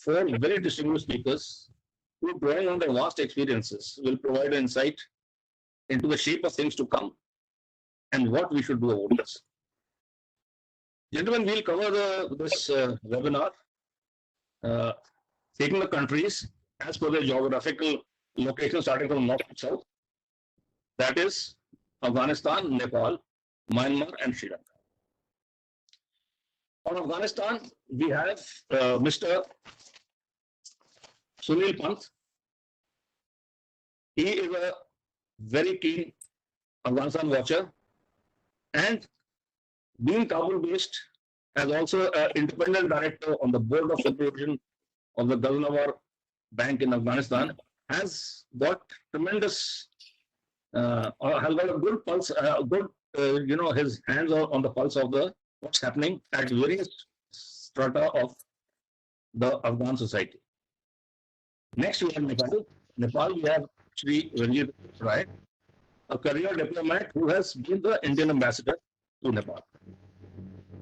four very distinguished speakers who, drawing on their vast experiences, will provide insight into the shape of things to come and what we should do about this. Gentlemen, we'll cover this webinar, uh, taking the countries as per their geographical location, starting from north to south. That is Afghanistan, Nepal, Myanmar, and Sri Lanka. On Afghanistan, we have Mr. Sunil Pant. He is a very keen Afghanistan watcher, and being Kabul-based, as also an independent director on the board of supervision of the Ghazanafar Bank in Afghanistan, has got tremendous, has got a good pulse, his hands are on the pulse of what's happening at various strata of the Afghan society. Next, we have Nepal. Nepal, we have Shri Ranjit Rai, a career diplomat who has been the Indian ambassador to Nepal.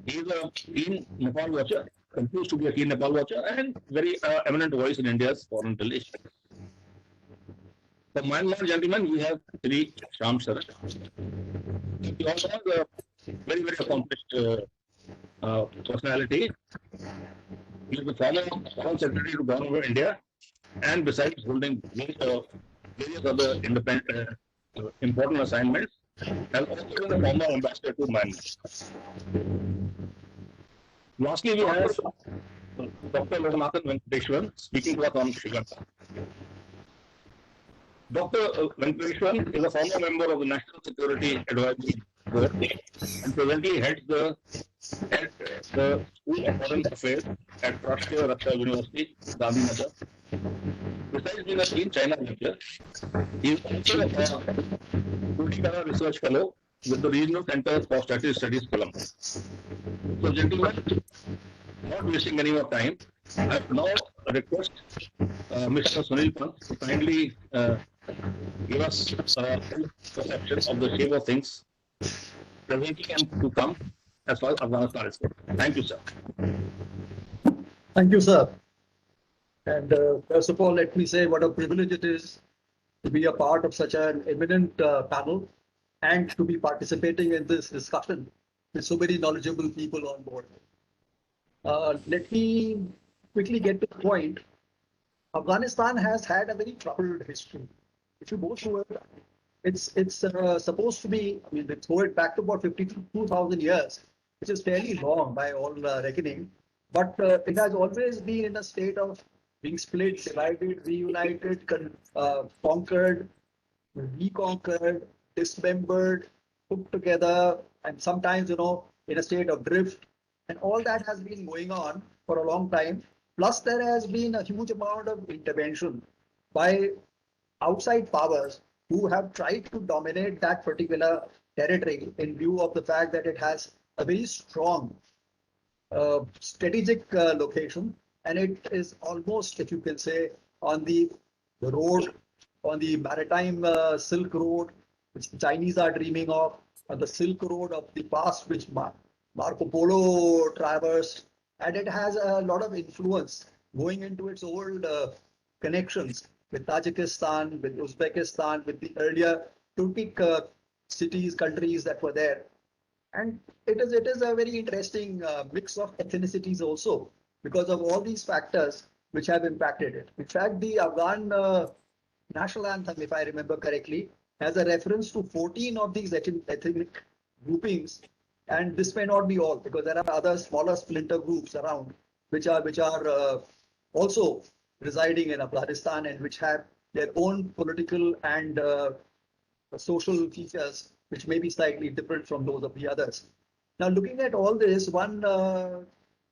He is a keen Nepal watcher, continues to be a keen Nepal watcher, and very eminent voice in India's foreign relations. The Myanmar gentleman, we have Shri Shyam Saran. He also has a very, very accomplished personality. He is the former Foreign Secretary to Government of India, and besides holding various other independent important assignments, has also been a former ambassador to Myanmar. Lastly, we have Dr. Ghazanafar Bank speaking to us on Sri Lanka. Dr. Venkateshwaran is a former member of the National Security Advisory Board and presently heads the School of Foreign Affairs at Rashtriya Raksha University, Gandhinagar. Besides being a keen China lecturer, he is also a Kutikara Research Fellow with the Regional Center for Strategic Studies, Colombo. So, gentlemen, not wasting any more time, I now request Mr. Sunil Pant to kindly give us a perception of the shape of things presenting and to come as far as Afghanistan is concerned. Thank you, sir. Thank you, sir. And first of all, let me say what a privilege it is to be a part of such an eminent panel and to be participating in this discussion with so many knowledgeable people on board. Let me quickly get to the point. Afghanistan has had a very troubled history. If you go through it, it's supposed to be, I mean, let's go it back to about 52,000 years, which is fairly long by all reckoning. But it has always been in a state of being split, divided, reunited, conquered, reconquered, dismembered, put together, and sometimes, in a state of drift. And all that has been going on for a long time. Plus, there has been a huge amount of intervention by outside powers who have tried to dominate that particular territory in view of the fact that it has a very strong strategic location, and it is almost, if you can say, on the road, on the maritime Silk Road, which the Chinese are dreaming of, on the Silk Road of the past, which Marco Polo traversed, and it has a lot of influence going into its old connections with Tajikistan, with Uzbekistan, with the earlier Turkic cities, countries that were there. And it is a very interesting mix of ethnicities also, because of all these factors which have impacted it. In fact, the Afghan national anthem, if I remember correctly, has a reference to 14 of these ethnic groupings. And this may not be all, because there are other smaller splinter groups around, which are also residing in Afghanistan and which have their own political and social features, which may be slightly different from those of the others. Now, looking at all this, one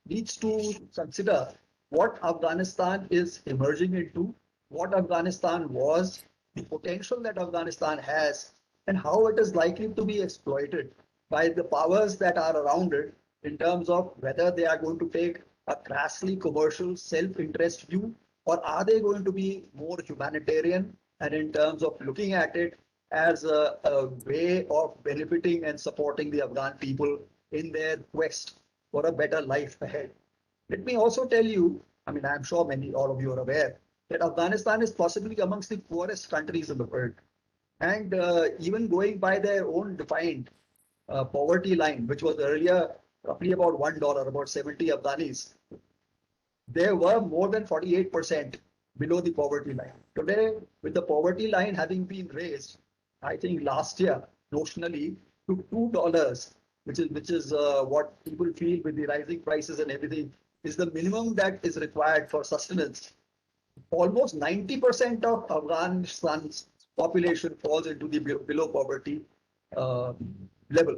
needs to consider what Afghanistan is emerging into, what Afghanistan was, the potential that Afghanistan has, and how it is likely to be exploited by the powers that are around it in terms of whether they are going to take a crassly commercial self-interest view, or are they going to be more humanitarian and in terms of looking at it as a way of benefiting and supporting the Afghan people in their quest for a better life ahead. Let me also tell you I mean, I'm sure all of you are aware that Afghanistan is possibly amongst the poorest countries in the world. And even going by their own defined poverty line, which was earlier roughly about $1, about 70 Afghanis, they were more than 48% below the poverty line. Today, with the poverty line having been raised, I think last year, notionally, to $2, which is what people feel with the rising prices and everything, is the minimum that is required for sustenance. Almost 90% of Afghanistan's population falls into the below poverty uh, level.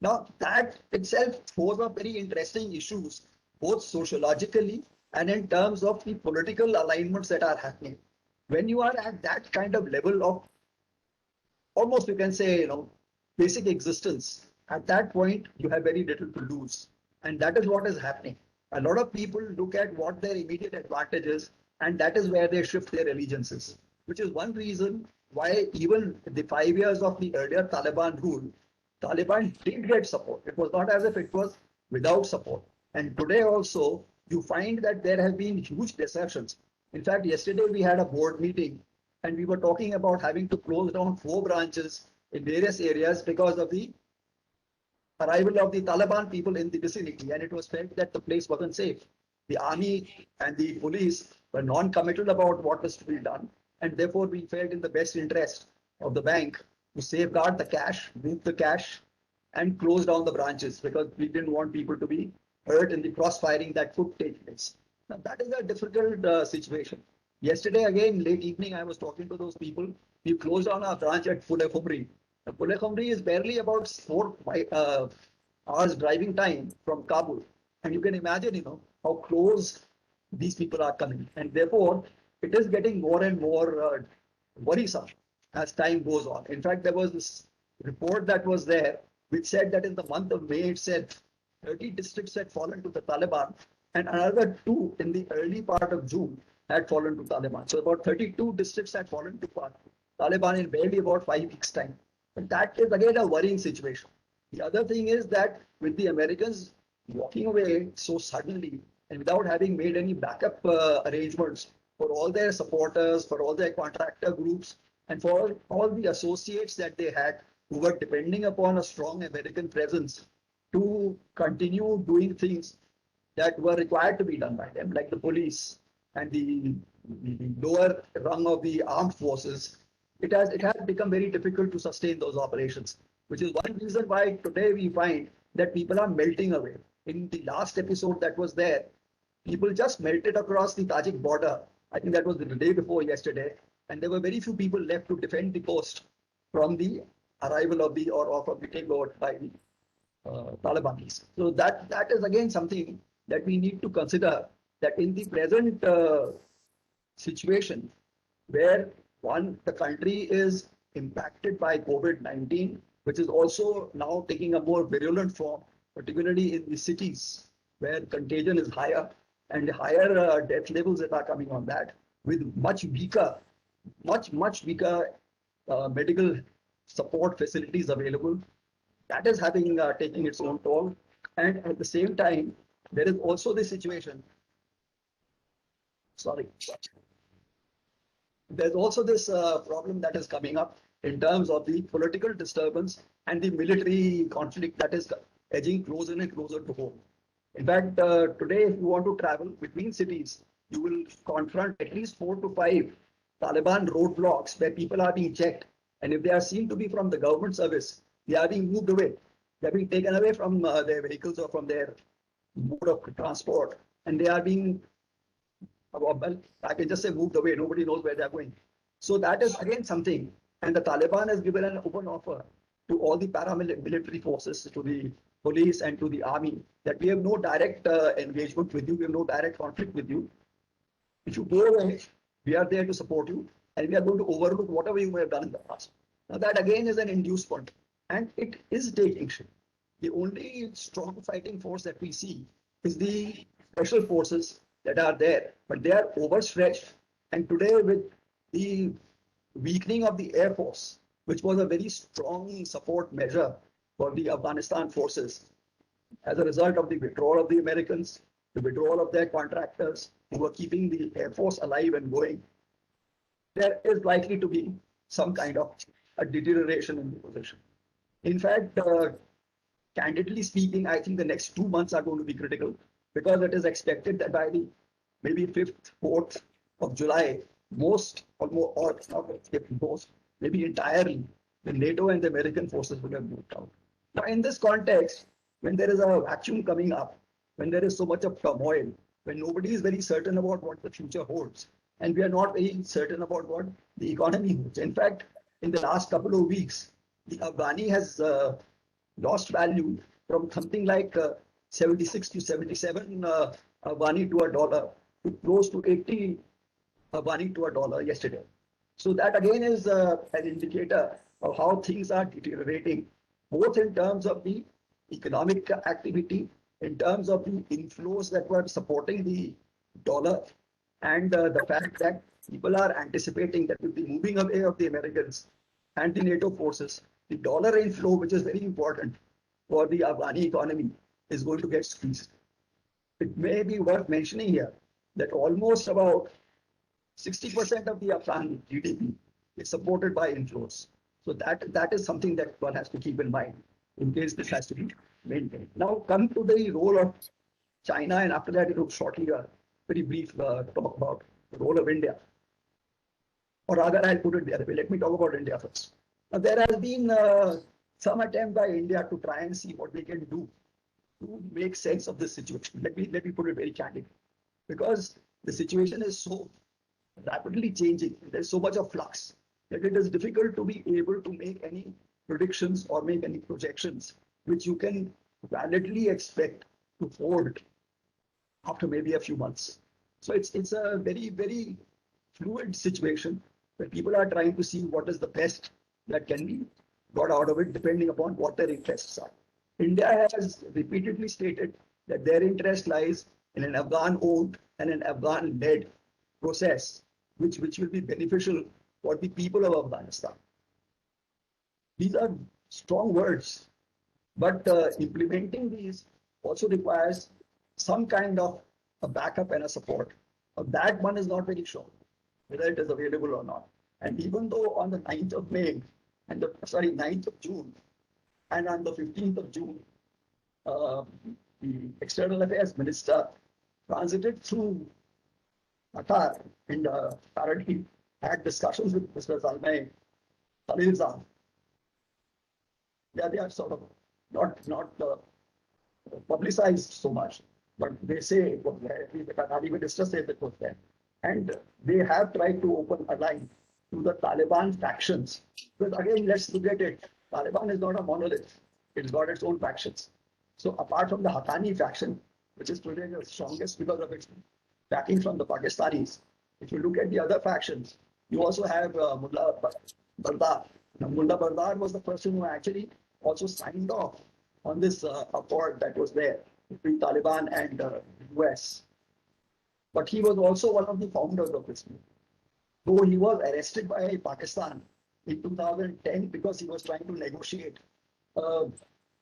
Now, that itself throws up very interesting issues, both sociologically and in terms of the political alignments that are happening. When you are at that kind of level of almost, you can say, basic existence, at that point, you have very little to lose. And that is what is happening. A lot of people look at what their immediate advantage is, and that is where they shift their allegiances, which is one reason why even the 5 years of the earlier Taliban rule, Taliban did get support. It was not as if it was without support. And today also, you find that there have been huge desertions. In fact, yesterday we had a board meeting and we were talking about having to close down 4 branches in various areas because of the arrival of the Taliban people in the vicinity, and it was felt that the place wasn't safe. The army and the police were non-committal about what was to be done, and therefore we felt in the best interest of the bank to safeguard the cash, move the cash, and close down the branches because we didn't want people to be hurt in the cross-firing that could take place. Now, that is a difficult situation. Yesterday, again, late evening, I was talking to those people. We closed down our branch at Phule. Khumri is barely about 4 hours driving time from Kabul. And you can imagine, how close these people are coming. And therefore, it is getting more and more worrisome as time goes on. In fact, there was this report that was there, which said that in the month of May, it said 30 districts had fallen to the Taliban, and another 2 in the early part of June had fallen to Taliban. So about 32 districts had fallen to Taliban in barely about 5 weeks' time. And that is again a worrying situation. The other thing is that with the Americans walking away so suddenly and without having made any backup arrangements for all their supporters, for all their contractor groups, and for all the associates that they had who were depending upon a strong American presence to continue doing things that were required to be done by them, like the police and the lower rung of the armed forces, it has become very difficult to sustain those operations, which is one reason why today we find that people are melting away. In the last episode that was there, people just melted across the Tajik border. I think that was the day before yesterday, and there were very few people left to defend the post from the arrival of the or from the takeover by the Talibanis. So that is again something that we need to consider, that in the present situation where the country is impacted by COVID-19, which is also now taking a more virulent form, particularly in the cities where contagion is higher and higher death levels that are coming on that, with much weaker medical support facilities available. That is taking its own toll. And at the same time, there is also the situation. Sorry. There's also this problem that is coming up in terms of the political disturbance and the military conflict that is edging closer and closer to home. In fact, today, if you want to travel between cities, you will confront at least 4 to 5 Taliban roadblocks where people are being checked. And if they are seen to be from the government service, they are being moved away. They're being taken away from their vehicles or from their mode of transport. And they are being, well, I can just say moved away. Nobody knows where they're going. So that is again something. And the Taliban has given an open offer to all the paramilitary forces, to the police and to the army, that we have no direct engagement with you. We have no direct conflict with you. If you go away, we are there to support you, and we are going to overlook whatever you may have done in the past. Now that again is an inducement, and it is taking shape. The only strong fighting force that we see is the special forces that are there, but they are overstretched. And today, with the weakening of the Air Force, which was a very strong support measure for the Afghanistan forces, as a result of the withdrawal of the Americans, the withdrawal of their contractors, who are keeping the Air Force alive and going, there is likely to be some kind of a deterioration in the position. In fact, candidly speaking, I think the next 2 months are going to be critical because it is expected that by the maybe 5th, 4th of July, most or more, or not if most, maybe entirely, the NATO and the American forces will have moved out. Now, in this context, when there is a vacuum coming up, when there is so much of turmoil, when nobody is very certain about what the future holds, and we are not very certain about what the economy holds. In fact, in the last couple of weeks, the Afghani has lost value from something like 76 to 77 Afghani to a dollar to close to 80 Afghani to a dollar yesterday. So that again is an indicator of how things are deteriorating, both in terms of the economic activity, in terms of the inflows that were supporting the dollar, and the fact that people are anticipating that with the moving away of the Americans and the NATO forces, the dollar inflow, which is very important for the Afghani economy, is going to get squeezed. It may be worth mentioning here that almost about 60% of the Afghan GDP is supported by inflows. So that is something that one has to keep in mind in case this has to be maintained. Now, come to the role of China, and after that, it will shortly a very brief talk about the role of India. Or rather, I'll put it the other way. Let me talk about India first. Now, there has been some attempt by India to try and see what they can do to make sense of this situation. Let me put it very candidly, because the situation is so rapidly changing. There's so much of flux that it is difficult to be able to make any predictions or make any projections which you can validly expect to hold after maybe a few months. So it's a very fluid situation where people are trying to see what is the best that can be got out of it depending upon what their interests are. India has repeatedly stated that their interest lies in an Afghan-owned and an Afghan-led process, which will be beneficial for the people of Afghanistan. These are strong words, but implementing these also requires some kind of a backup and a support. That one is not very sure whether it is available or not. And even though on the 9th of May and 9th of June and on the 15th of June, the External Affairs Minister transited through Qatar and apparently had discussions with Mr. Zalmay Khalilzad. Yeah, they are sort of not publicized so much, but they say it was there. The Qatari minister said it was there. And they have tried to open a line to the Taliban factions. But again, let's look at it. Taliban is not a monolith. It's got its own factions. So apart from the Haqqani faction, which is today the strongest because of its backing from the Pakistanis, if you look at the other factions, you also have Mullah Bardar. Now, Mullah Bardar was the person who actually also signed off on this accord that was there between Taliban and the US. But he was also one of the founders of this movement. Though he was arrested by Pakistan in 2010 because he was trying to negotiate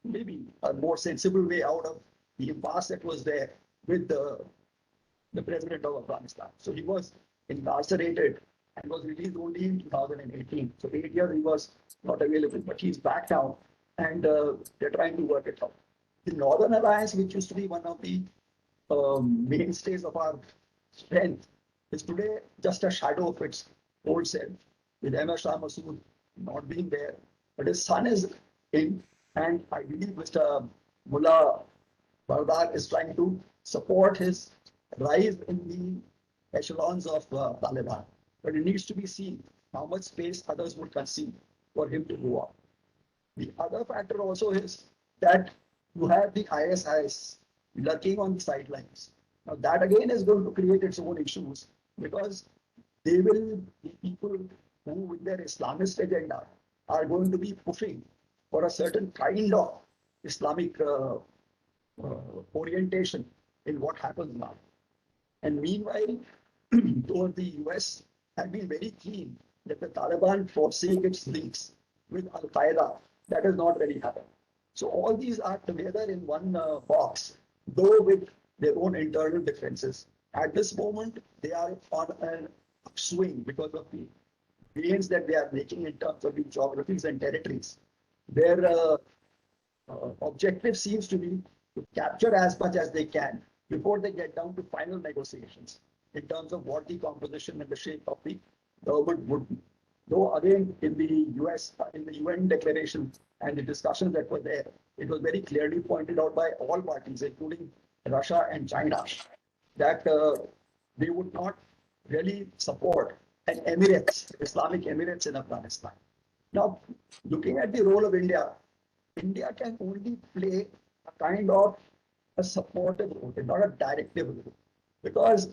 maybe a more sensible way out of the impasse that was there with the president of Afghanistan. So he was incarcerated and was released only in 2018. So 8 years he was not available, but he's back now and they're trying to work it out. The Northern Alliance, which used to be one of the mainstays of our strength, is today just a shadow of its old self, with Ahmad Shah Massoud not being there. But his son is in, and I believe Mr. Mullah Bardar is trying to support his rise in the echelons of Taliban. But it needs to be seen how much space others would concede for him to go up. The other factor also is that you have the ISIS lurking on the sidelines. Now that again is going to create its own issues because they will be people who with their Islamist agenda are going to be pushing for a certain kind of Islamic orientation in what happens now. And meanwhile, though the US have been very keen that the Taliban forsake its links with Al-Qaeda, that has not really happened. So all these are together in one box, though with their own internal differences. At this moment, they are on an upswing because of the gains that they are making in terms of the geographies and territories. Their objective seems to be to capture as much as they can before they get down to final negotiations in terms of what the composition and the shape of the government would be. Though again, in the US, in the UN declaration and the discussions that were there, it was very clearly pointed out by all parties, including Russia and China, that they would not really support an Emirates, Islamic Emirates in Afghanistan. Now, looking at the role of India, India can only play a kind of a supportive role, not a directive role, because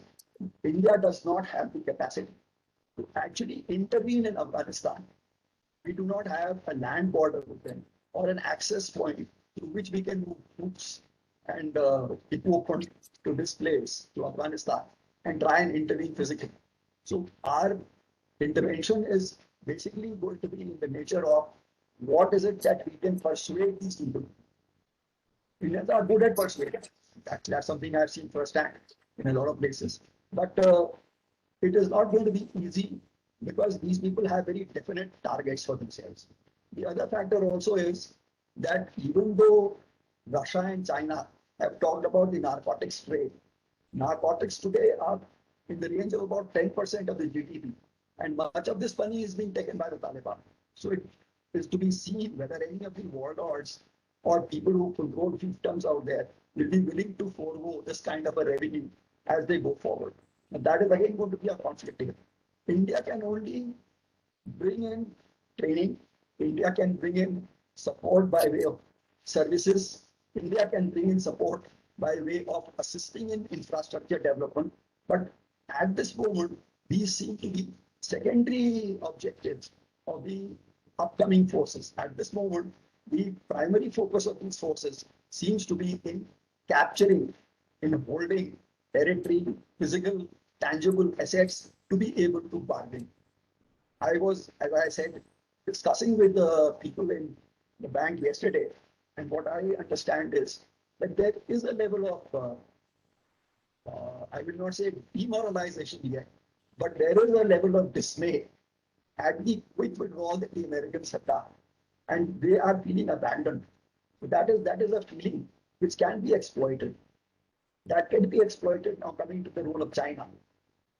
India does not have the capacity to actually intervene in Afghanistan. We do not have a land border with them or an access point through which we can move troops and equipment to this place, to Afghanistan, and try and intervene physically. So our intervention is basically going to be in the nature of what is it that we can persuade these people. Indians are good at persuading. That's something I've seen firsthand in a lot of places. But it is not going to be easy because these people have very definite targets for themselves. The other factor also is that even though Russia and China have talked about the narcotics trade, narcotics today are in the range of about 10% of the GDP. And much of this money is being taken by the Taliban. So it is to be seen whether any of the warlords or people who control fiefdoms out there will be willing to forego this kind of a revenue as they go forward. And that is again going to be a conflict here. India can only bring in training. India can bring in support by way of services. India can bring in support by way of assisting in infrastructure development. But at this moment, these seem to be secondary objectives of the upcoming forces. At this moment, the primary focus of these forces seems to be in capturing, in holding territory, physical, tangible assets to be able to bargain. I was, as I said, discussing with the people in the bank yesterday, and what I understand is that there is a level of, I will not say demoralization yet, but there is a level of dismay at the quick withdrawal that the Americans have done, and they are feeling abandoned. So that is a feeling which can be exploited. That can be exploited now coming to the role of China.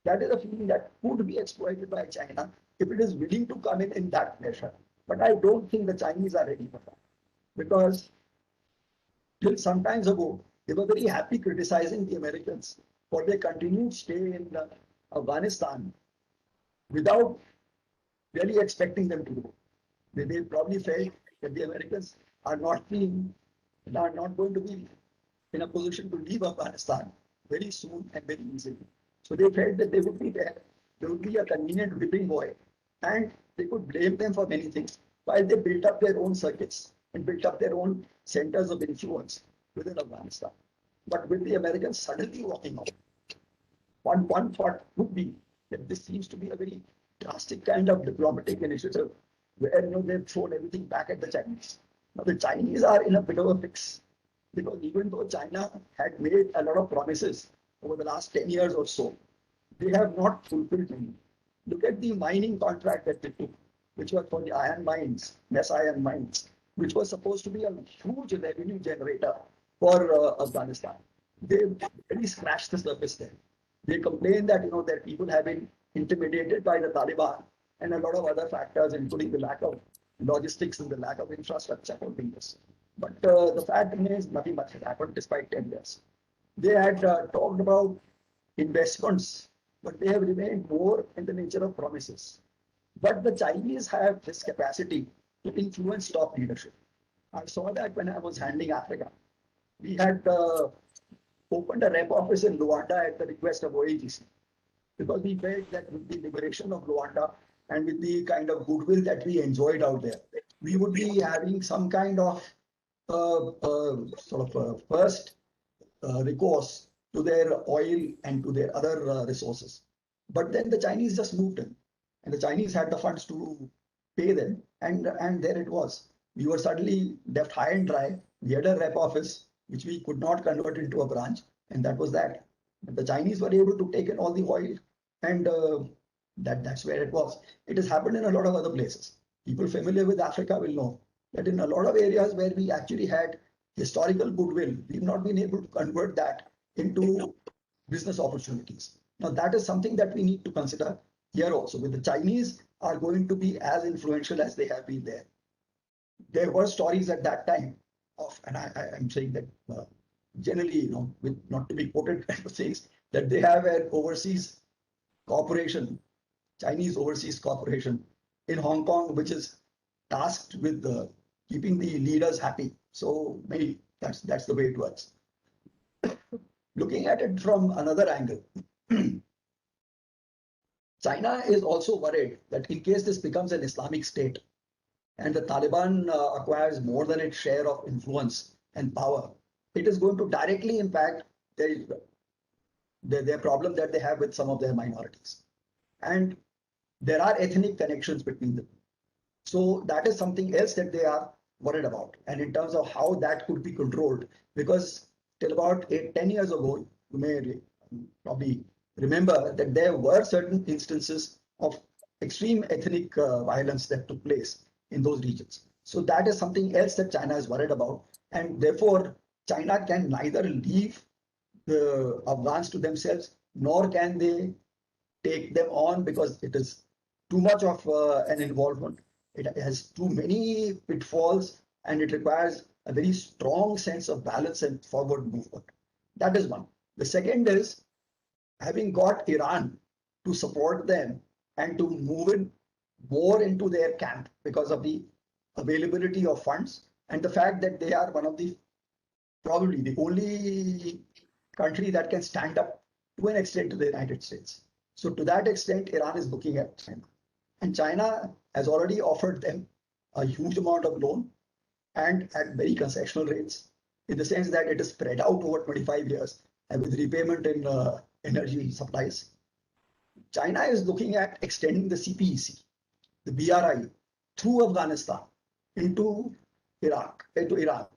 That is a feeling that could be exploited by China if it is willing to come in that measure. But I don't think the Chinese are ready for that because till some times ago, they were very happy criticizing the Americans for their continued stay in Afghanistan without really expecting them to go. They probably felt that the Americans are not going to be in a position to leave Afghanistan very soon and very easily. So they felt that they would be there. There would be a convenient whipping boy, and they could blame them for many things while they built up their own circuits and built up their own centers of influence within Afghanistan. But with the Americans suddenly walking out, one thought would be that this seems to be a very drastic kind of diplomatic initiative where they've thrown everything back at the Chinese. Now the Chinese are in a bit of a fix because even though China had made a lot of promises over the last 10 years or so, they have not fulfilled any. Look at the mining contract that they took, which was for the iron mines, Mess Iron Mines, which was supposed to be a huge revenue generator for Afghanistan. They really scratched the surface there. They complain that their people have been intimidated by the Taliban and a lot of other factors, including the lack of logistics and the lack of infrastructure for this. But the fact remains nothing much has happened despite 10 years. They had talked about investments, but they have remained more in the nature of promises. But the Chinese have this capacity to influence top leadership. I saw that when I was handling Africa. We had opened a rep office in Luanda at the request of OAGC because we felt that with the liberation of Luanda and with the kind of goodwill that we enjoyed out there, we would be having some kind of first recourse to their oil and to their other resources. But then the Chinese just moved in, and the Chinese had the funds to pay them, and there it was. We were suddenly left high and dry. We had a rep office which we could not convert into a branch, and that was that. The Chinese were able to take in all the oil, and that's where it was. It has happened in a lot of other places. People familiar with Africa will know that in a lot of areas where we actually had historical goodwill, we've not been able to convert that into business opportunities. Now, that is something that we need to consider here also. With the Chinese are going to be as influential as they have been there. There were stories at that time of, and I'm saying that generally, with not to be quoted says that they have an overseas corporation, Chinese overseas corporation in Hong Kong, which is tasked with keeping the leaders happy. So maybe that's the way it works. Looking at it from another angle, China is also worried that in case this becomes an Islamic state and the Taliban acquires more than its share of influence and power, it is going to directly impact their problem that they have with some of their minorities. And there are ethnic connections between them. So that is something else that they are worried about. And in terms of how that could be controlled, because till about 10 years ago, you may probably remember that there were certain instances of extreme ethnic violence that took place in those regions. So that is something else that China is worried about. And therefore, China can neither leave the Afghans to themselves, nor can they take them on because it is too much of an involvement. It has too many pitfalls and it requires a very strong sense of balance and forward movement. That is one. The second is having got Iran to support them and to move in more into their camp because of the availability of funds and the fact that they are one of the probably the only country that can stand up to an extent to the United States. So to that extent, Iran is looking at China. And China has already offered them a huge amount of loan and at very concessional rates in the sense that it is spread out over 25 years and with repayment in energy supplies. China is looking at extending the CPEC, the BRI, through Afghanistan into Iran.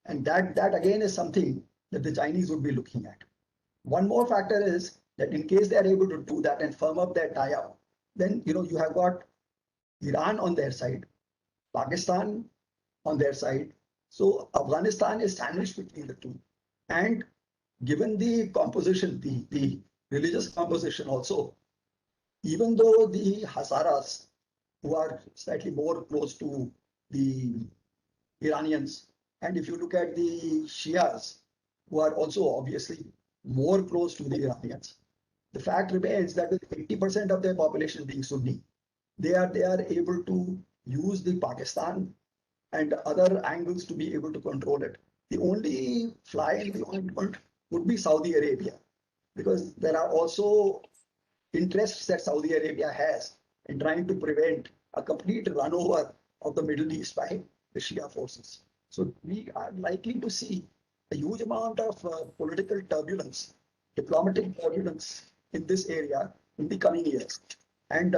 And that again is something that the Chinese would be looking at. One more factor is that in case they are able to do that and firm up their tie-up, then you have got Iran on their side, Pakistan on their side. So Afghanistan is sandwiched between the two. And given the composition, the religious composition also, even though the Hazaras, who are slightly more close to the Iranians, and if you look at the Shias, who are also obviously more close to the Iranians, the fact remains that with 80% of their population being Sunni, they are able to use the Pakistan and other angles to be able to control it. The only fly in the ointment would be Saudi Arabia, because there are also interests that Saudi Arabia has in trying to prevent a complete runover of the Middle East by the Shia forces. So we are likely to see a huge amount of political turbulence, diplomatic turbulence in this area in the coming years. And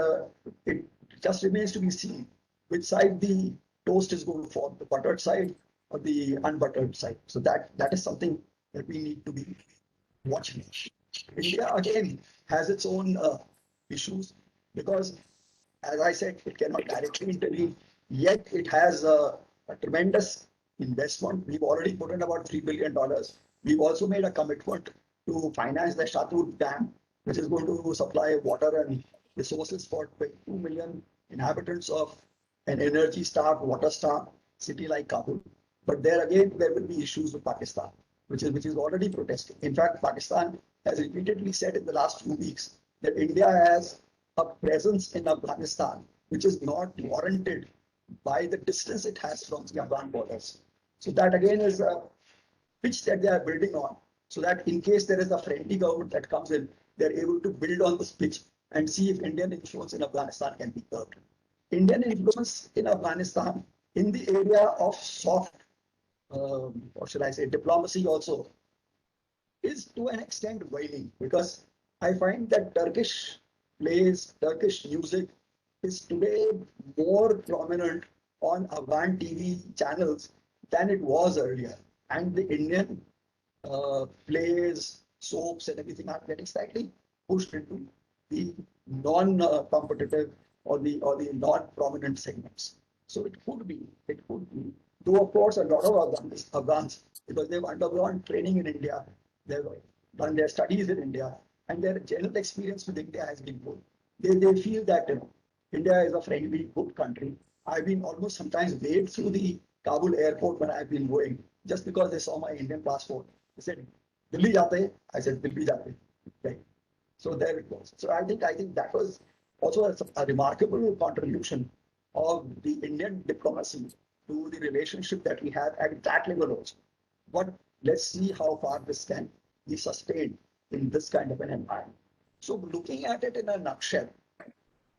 it just remains to be seen which side the toast is going to fall, the buttered side or the unbuttered side. So that is something that we need to be watching. India again has its own issues because, as I said, it cannot directly intervene. Yet it has a tremendous investment. We've already put in about $3 billion. We've also made a commitment to finance the Shatur Dam, which is going to supply water and resources for 22 million inhabitants of an energy-starved, water-starved city like Kabul. But there again, there will be issues with Pakistan, which is already protesting. In fact, Pakistan has repeatedly said in the last few weeks that India has a presence in Afghanistan, which is not warranted by the distance it has from the Afghan borders. So that again is a pitch that they are building on, so that in case there is a friendly government that comes in, they're able to build on this pitch and see if Indian influence in Afghanistan can be curbed. Indian influence in Afghanistan in the area of soft, or should I say, diplomacy also is to an extent waning, because I find that Turkish Turkish music is today more prominent on Afghan TV channels than it was earlier. And the Indian plays, soaps and everything are getting slightly pushed into the non-competitive or the non-prominent segments. So it could be, though of course a lot of Afghans, because they've undergone training in India, they've done their studies in India, and their general experience with India has been good. They feel that India is a friendly, good country. I've been almost sometimes waved through the Kabul airport when I've been going, just because they saw my Indian passport. They said, Delhi jate? I said, Delhi jate. Right. So there it was. So I think that was also a remarkable contribution of the Indian diplomacy to the relationship that we have at that level also. But let's see how far this can be sustained in this kind of an environment. So looking at it in a nutshell,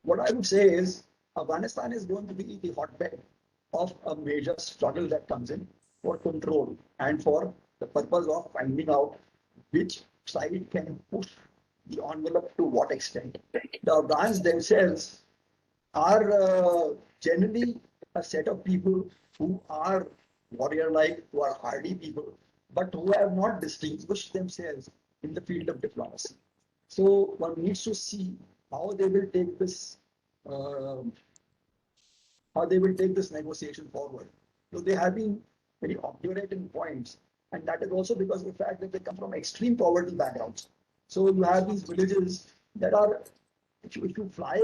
what I would say is Afghanistan is going to be the hotbed of a major struggle that comes in for control and for the purpose of finding out which side can push the envelope to what extent. The Afghans themselves are generally a set of people who are warrior-like, who are hardy people, but who have not distinguished themselves in the field of diplomacy. So one needs to see how they will take this, uh, negotiation forward. So they have been very obdurate in points, and that is also because of the fact that they come from extreme poverty backgrounds. So you have these villages that are, if you fly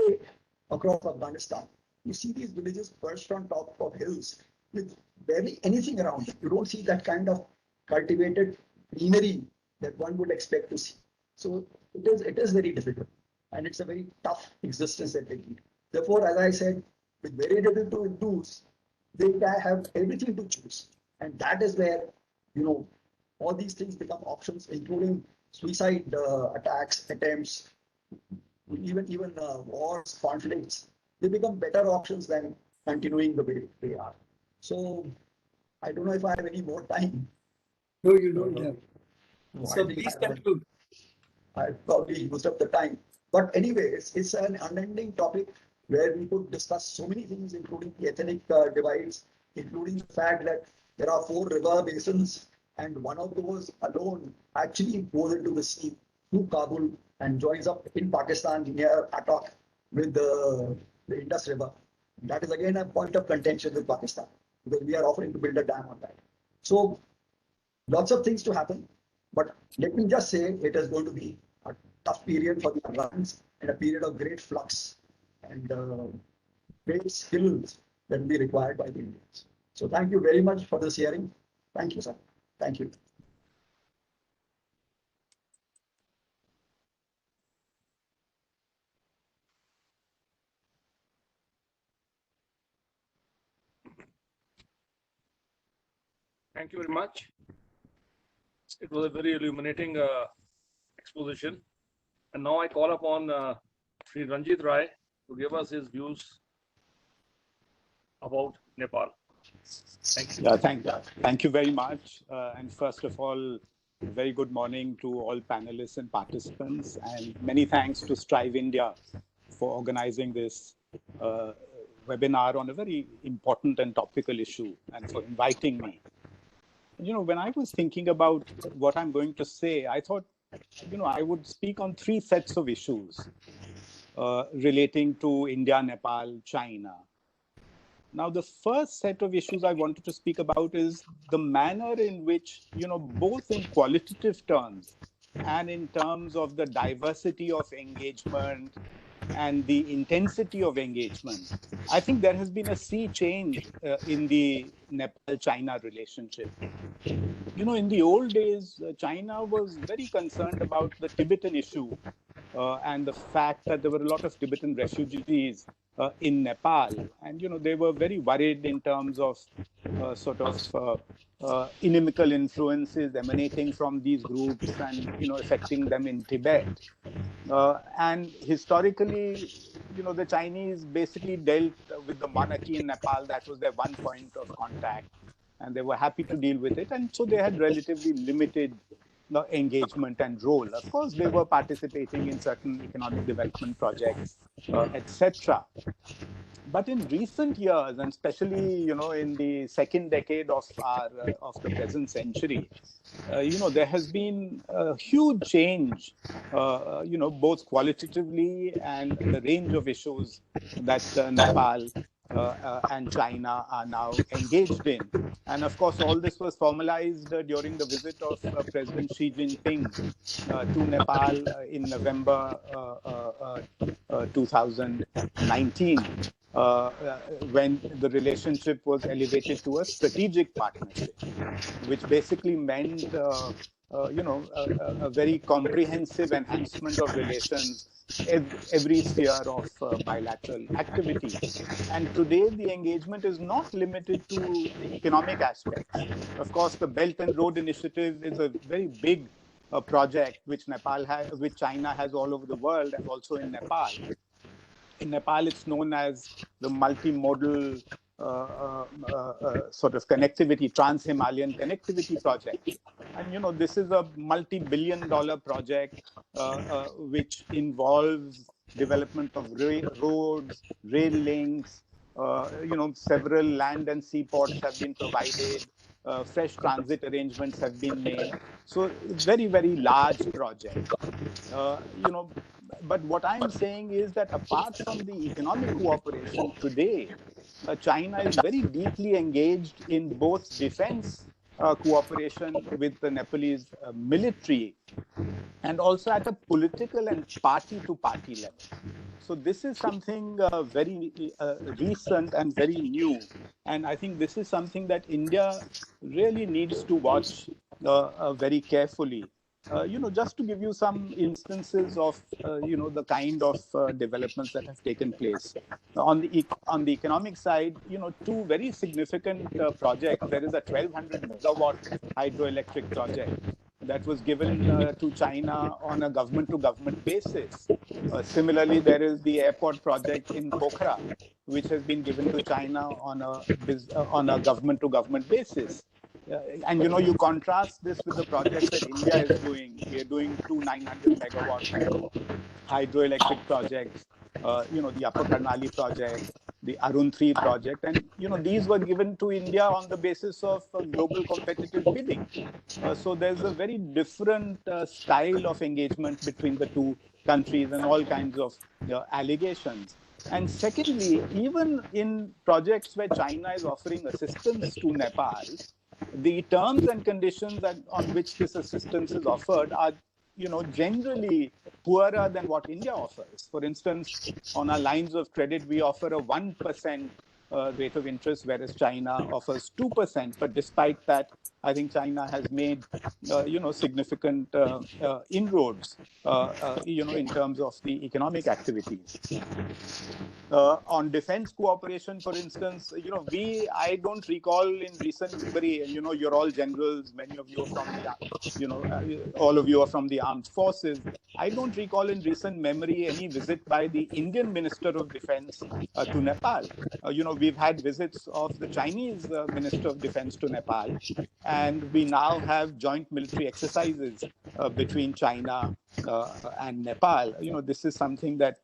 across Afghanistan, you see these villages perched on top of hills with barely anything around. You don't see that kind of cultivated greenery that one would expect to see. So it is very difficult, and it's a very tough existence that they lead. Therefore, as I said, with very little to lose, they have everything to choose, and that is where all these things become options, including suicide attacks, attempts, even wars, conflicts. They become better options than continuing the way they are. So I don't know if I have any more time. No, you don't have. No, So please conclude. I probably used up the time. But anyways, it's an unending topic where we could discuss so many things, including the ethnic divides, including the fact that there are 4 river basins, and one of those alone actually goes into the sea through Kabul and joins up in Pakistan near Attock with the Indus River. That is again a point of contention with Pakistan, because we are offering to build a dam on that. So lots of things to happen, but let me just say it is going to be a tough period for the Afghans and a period of great flux and great skills that will be required by the Indians. So thank you very much for this hearing. Thank you, sir. Thank you. Thank you very much. It was a very illuminating exposition. And now I call upon Sri Ranjit Rai to give us his views about Nepal. Thank you. Yeah, thank you very much. And first of all, very good morning to all panelists and participants, and many thanks to Strive India for organizing this webinar on a very important and topical issue, and for inviting me. When I was thinking about what I'm going to say, I thought, I would speak on 3 sets of issues relating to India, Nepal, China. Now, the first set of issues I wanted to speak about is the manner in which, both in qualitative terms and in terms of the diversity of engagement and the intensity of engagement, I think there has been a sea change in the Nepal-China relationship. In the old days, China was very concerned about the Tibetan issue and the fact that there were a lot of Tibetan refugees in Nepal. And, they were very worried in terms of inimical influences emanating from these groups and, affecting them in Tibet. And historically, the Chinese basically dealt with the monarchy in Nepal. That was their one point of contact, and they were happy to deal with it. And so they had relatively limited engagement and role. Of course, they were participating in certain economic development projects, etc. But in recent years, and especially in the second decade of the present century, there has been a huge change, both qualitatively and the range of issues that Nepal and China are now engaged in. And of course, all this was formalized during the visit of President Xi Jinping to Nepal in November 2019, when the relationship was elevated to a strategic partnership, which basically meant a very comprehensive enhancement of relations every sphere of bilateral activity. And today, the engagement is not limited to the economic aspects. Of course, the Belt and Road Initiative is a very big project which which China has all over the world and also in Nepal. In Nepal, it's known as the multimodal sort of connectivity, trans-Himalayan connectivity project. And, this is a multi-billion-dollar project which involves development of roads, rail links, several land and sea ports have been provided, fresh transit arrangements have been made. So very, very large project. But what I'm saying is that apart from the economic cooperation today, China is very deeply engaged in both defense cooperation with the Nepalese military and also at a political and party-to-party level. So this is something very recent and very new. And I think this is something that India really needs to watch very carefully. Just to give you some instances of, the kind of developments that have taken place. On the economic side, two very significant projects. There is a 1,200 megawatt hydroelectric project that was given to China on a government-to-government basis. Similarly, there is the airport project in Pokhara, which has been given to China on a government-to-government basis. And you contrast this with the projects that India is doing. We are doing two 900 megawatt hydroelectric projects, the Upper Karnali project, the Arun 3 project. And, these were given to India on the basis of global competitive bidding. So there's a very different style of engagement between the two countries and all kinds of allegations. And secondly, even in projects where China is offering assistance to Nepal, the terms and conditions on which this assistance is offered are generally poorer than what India offers. For instance, on our lines of credit, we offer a 1% rate of interest, whereas China offers 2%. But despite that, I think China has made, significant inroads, in terms of the economic activities. On defense cooperation, for instance, I don't recall in recent memory, and you're all generals, many of you are from the, all of you are from the armed forces. I don't recall in recent memory any visit by the Indian Minister of Defense to Nepal. We've had visits of the Chinese Minister of Defense to Nepal, and we now have joint military exercises between China and Nepal. This is something that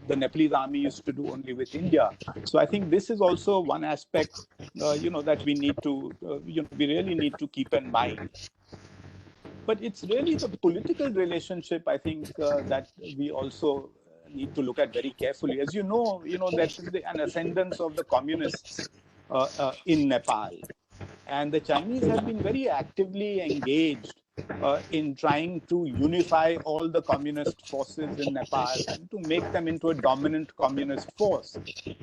the Nepalese army used to do only with India. So I think this is also one aspect, that we need to, we really need to keep in mind. But it's really the political relationship, I think, that we also need to look at very carefully. As you know, there is an ascendance of the communists in Nepal. And the Chinese have been very actively engaged in trying to unify all the communist forces in Nepal and to make them into a dominant communist force.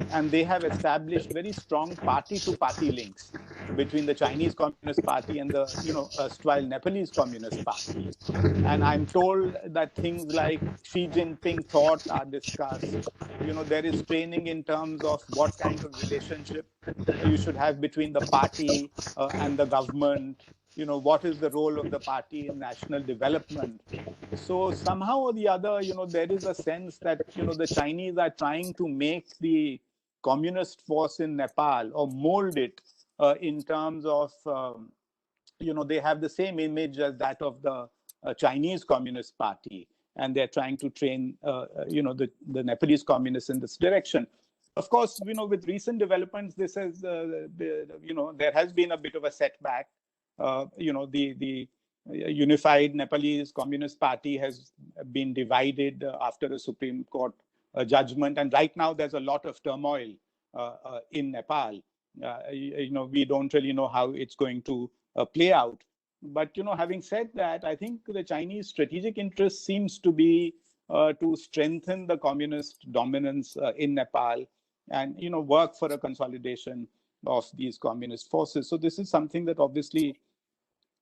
And they have established very strong party-to-party links between the Chinese Communist Party and the, erstwhile Nepalese Communist Party. And I'm told that things like Xi Jinping thought are discussed. There is training in terms of what kind of relationship you should have between the party and the government. What is the role of the party in national development? So somehow or the other, there is a sense that, the Chinese are trying to make the communist force in Nepal or mold it in terms of, they have the same image as that of the Chinese Communist Party. And they're trying to train, the Nepalese communists in this direction. Of course, with recent developments, this has, there has been a bit of a setback. The unified Nepalese Communist Party has been divided after a Supreme Court judgment, and right now there's a lot of turmoil in Nepal. We don't really know how it's going to play out. But having said that, I think the Chinese strategic interest seems to be to strengthen the communist dominance in Nepal, and work for a consolidation of these communist forces. So this is something that obviously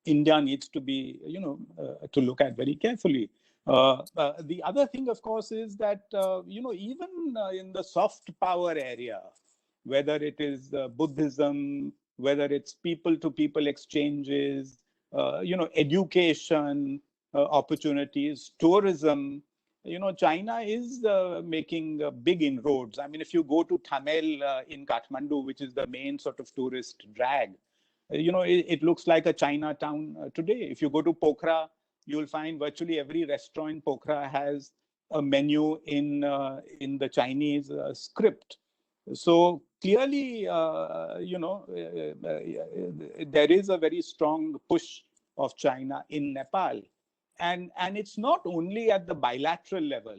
India needs to be, to look at very carefully. The other thing, of course, is that even in the soft power area, whether it is Buddhism, whether it's people-to-people exchanges, education opportunities, tourism, China is making big inroads. I mean, if you go to Thamel in Kathmandu, which is the main sort of tourist drag, it looks like a Chinatown today. If you go to Pokhara, you'll find virtually every restaurant in Pokhara has a menu in the Chinese script. So clearly, there is a very strong push of China in Nepal. And it's not only at the bilateral level.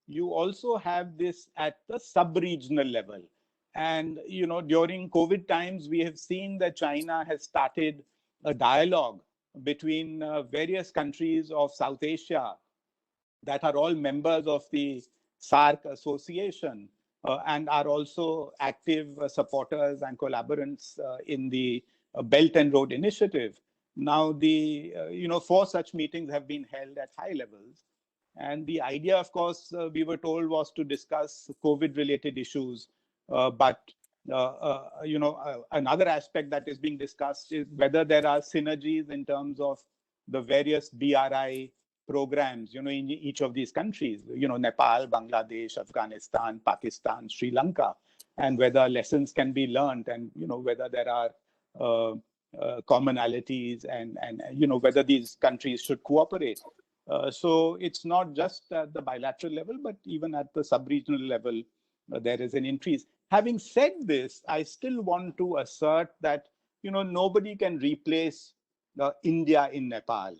You also have this at the sub-regional level. And, during COVID times, we have seen that China has started a dialogue between various countries of South Asia that are all members of the SAARC association and are also active supporters and collaborants in the Belt and Road Initiative. Now, the 4 such meetings have been held at high levels. And the idea, of course, we were told, was to discuss COVID-related issues. But another aspect that is being discussed is whether there are synergies in terms of the various BRI programs, in each of these countries, Nepal, Bangladesh, Afghanistan, Pakistan, Sri Lanka, and whether lessons can be learned, and whether there are commonalities, and whether these countries should cooperate. So it's not just at the bilateral level, but even at the sub-regional level, there is an increase. Having said this, I still want to assert that nobody can replace India in Nepal.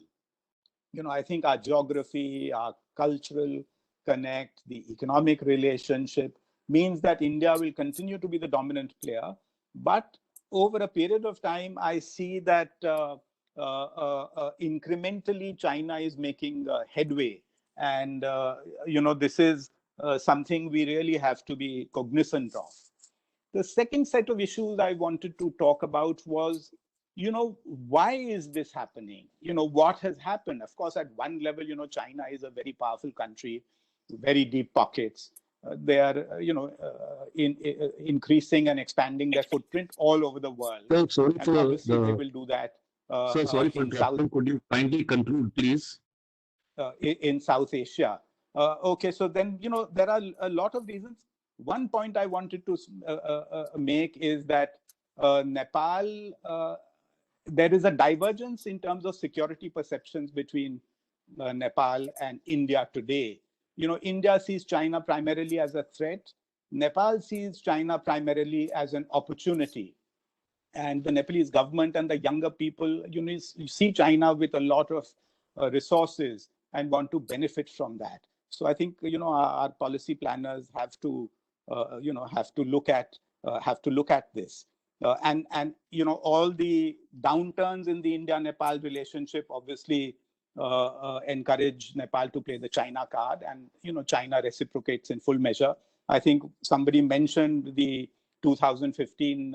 I think our geography, our cultural connect, the economic relationship means that India will continue to be the dominant player. But over a period of time, I see that incrementally China is making headway. And, this is something we really have to be cognizant of. The second set of issues I wanted to talk about was, why is this happening? What has happened? Of course, at one level, China is a very powerful country, very deep pockets. They are, increasing and expanding their footprint all over the world. So sorry And for obviously, they will do that sorry for in interrupting. Could you kindly conclude, please? In South Asia. Okay, so then, there are a lot of reasons. One point I wanted to make is that Nepal, there is a divergence in terms of security perceptions between Nepal and India today. India sees China primarily as a threat. Nepal sees China primarily as an opportunity. And the Nepalese government and the younger people, you see China with a lot of resources and want to benefit from that. So I think our policy planners have to look at this. And all the downturns in the India-Nepal relationship obviously encourage Nepal to play the China card, and China reciprocates in full measure. I think somebody mentioned the 2015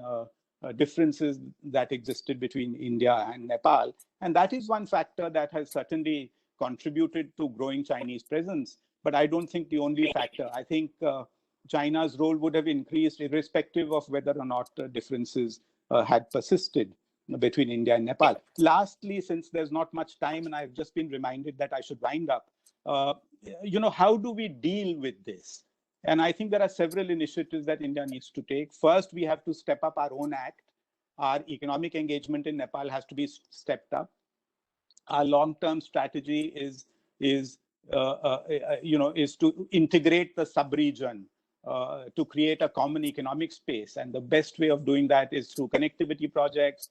differences that existed between India and Nepal, and that is one factor that has certainly contributed to growing Chinese presence. But I don't think the only factor. I think China's role would have increased irrespective of whether or not differences had persisted between India and Nepal. Lastly, since there's not much time and I've just been reminded that I should wind up, how do we deal with this? And I think there are several initiatives that India needs to take. First, we have to step up our own act. Our economic engagement in Nepal has to be stepped up. Our long-term strategy is to integrate the sub-region to create a common economic space. And the best way of doing that is through connectivity projects.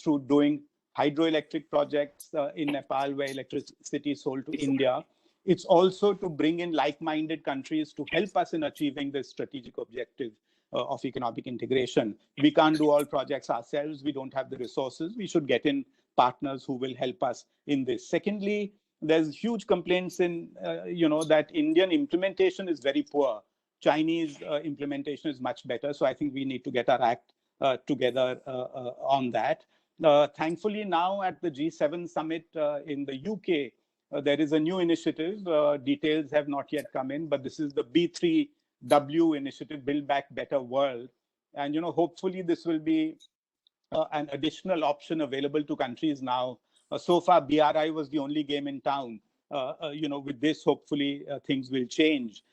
Through doing hydroelectric projects in Nepal, where electricity is sold to India. It's also to bring in like-minded countries to help us in achieving this strategic objective of economic integration. We can't do all projects ourselves. We don't have the resources. We should get in partners who will help us in this. Secondly, there's huge complaints in, that Indian implementation is very poor. Chinese implementation is much better. So I think we need to get our act together on that. Thankfully, now at the G7 summit in the UK, there is a new initiative. Details have not yet come in, but this is the B3W initiative, Build Back Better World. And, hopefully this will be an additional option available to countries now. So far, BRI was the only game in town. With this, hopefully things will change.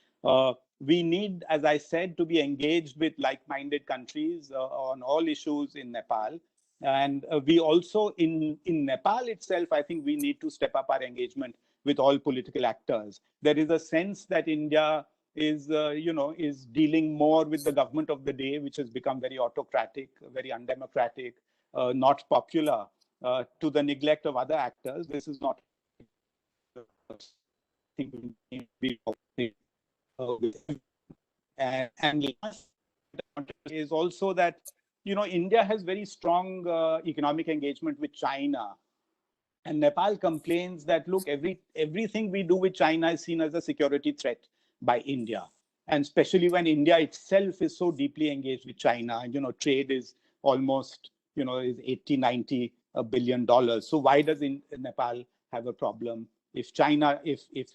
We need, as I said, to be engaged with like-minded countries on all issues in Nepal. And we also, in Nepal itself, I think we need to step up our engagement with all political actors. There is a sense that India is dealing more with the government of the day, which has become very autocratic, very undemocratic, not popular, to the neglect of other actors. This is not, I think, we need to be and last is also that, India has very strong economic engagement with China. And Nepal complains that, look, everything we do with China is seen as a security threat by India. And especially when India itself is so deeply engaged with China, and, trade is almost, is 80, 90 billion dollars. So why does Nepal have a problem if China,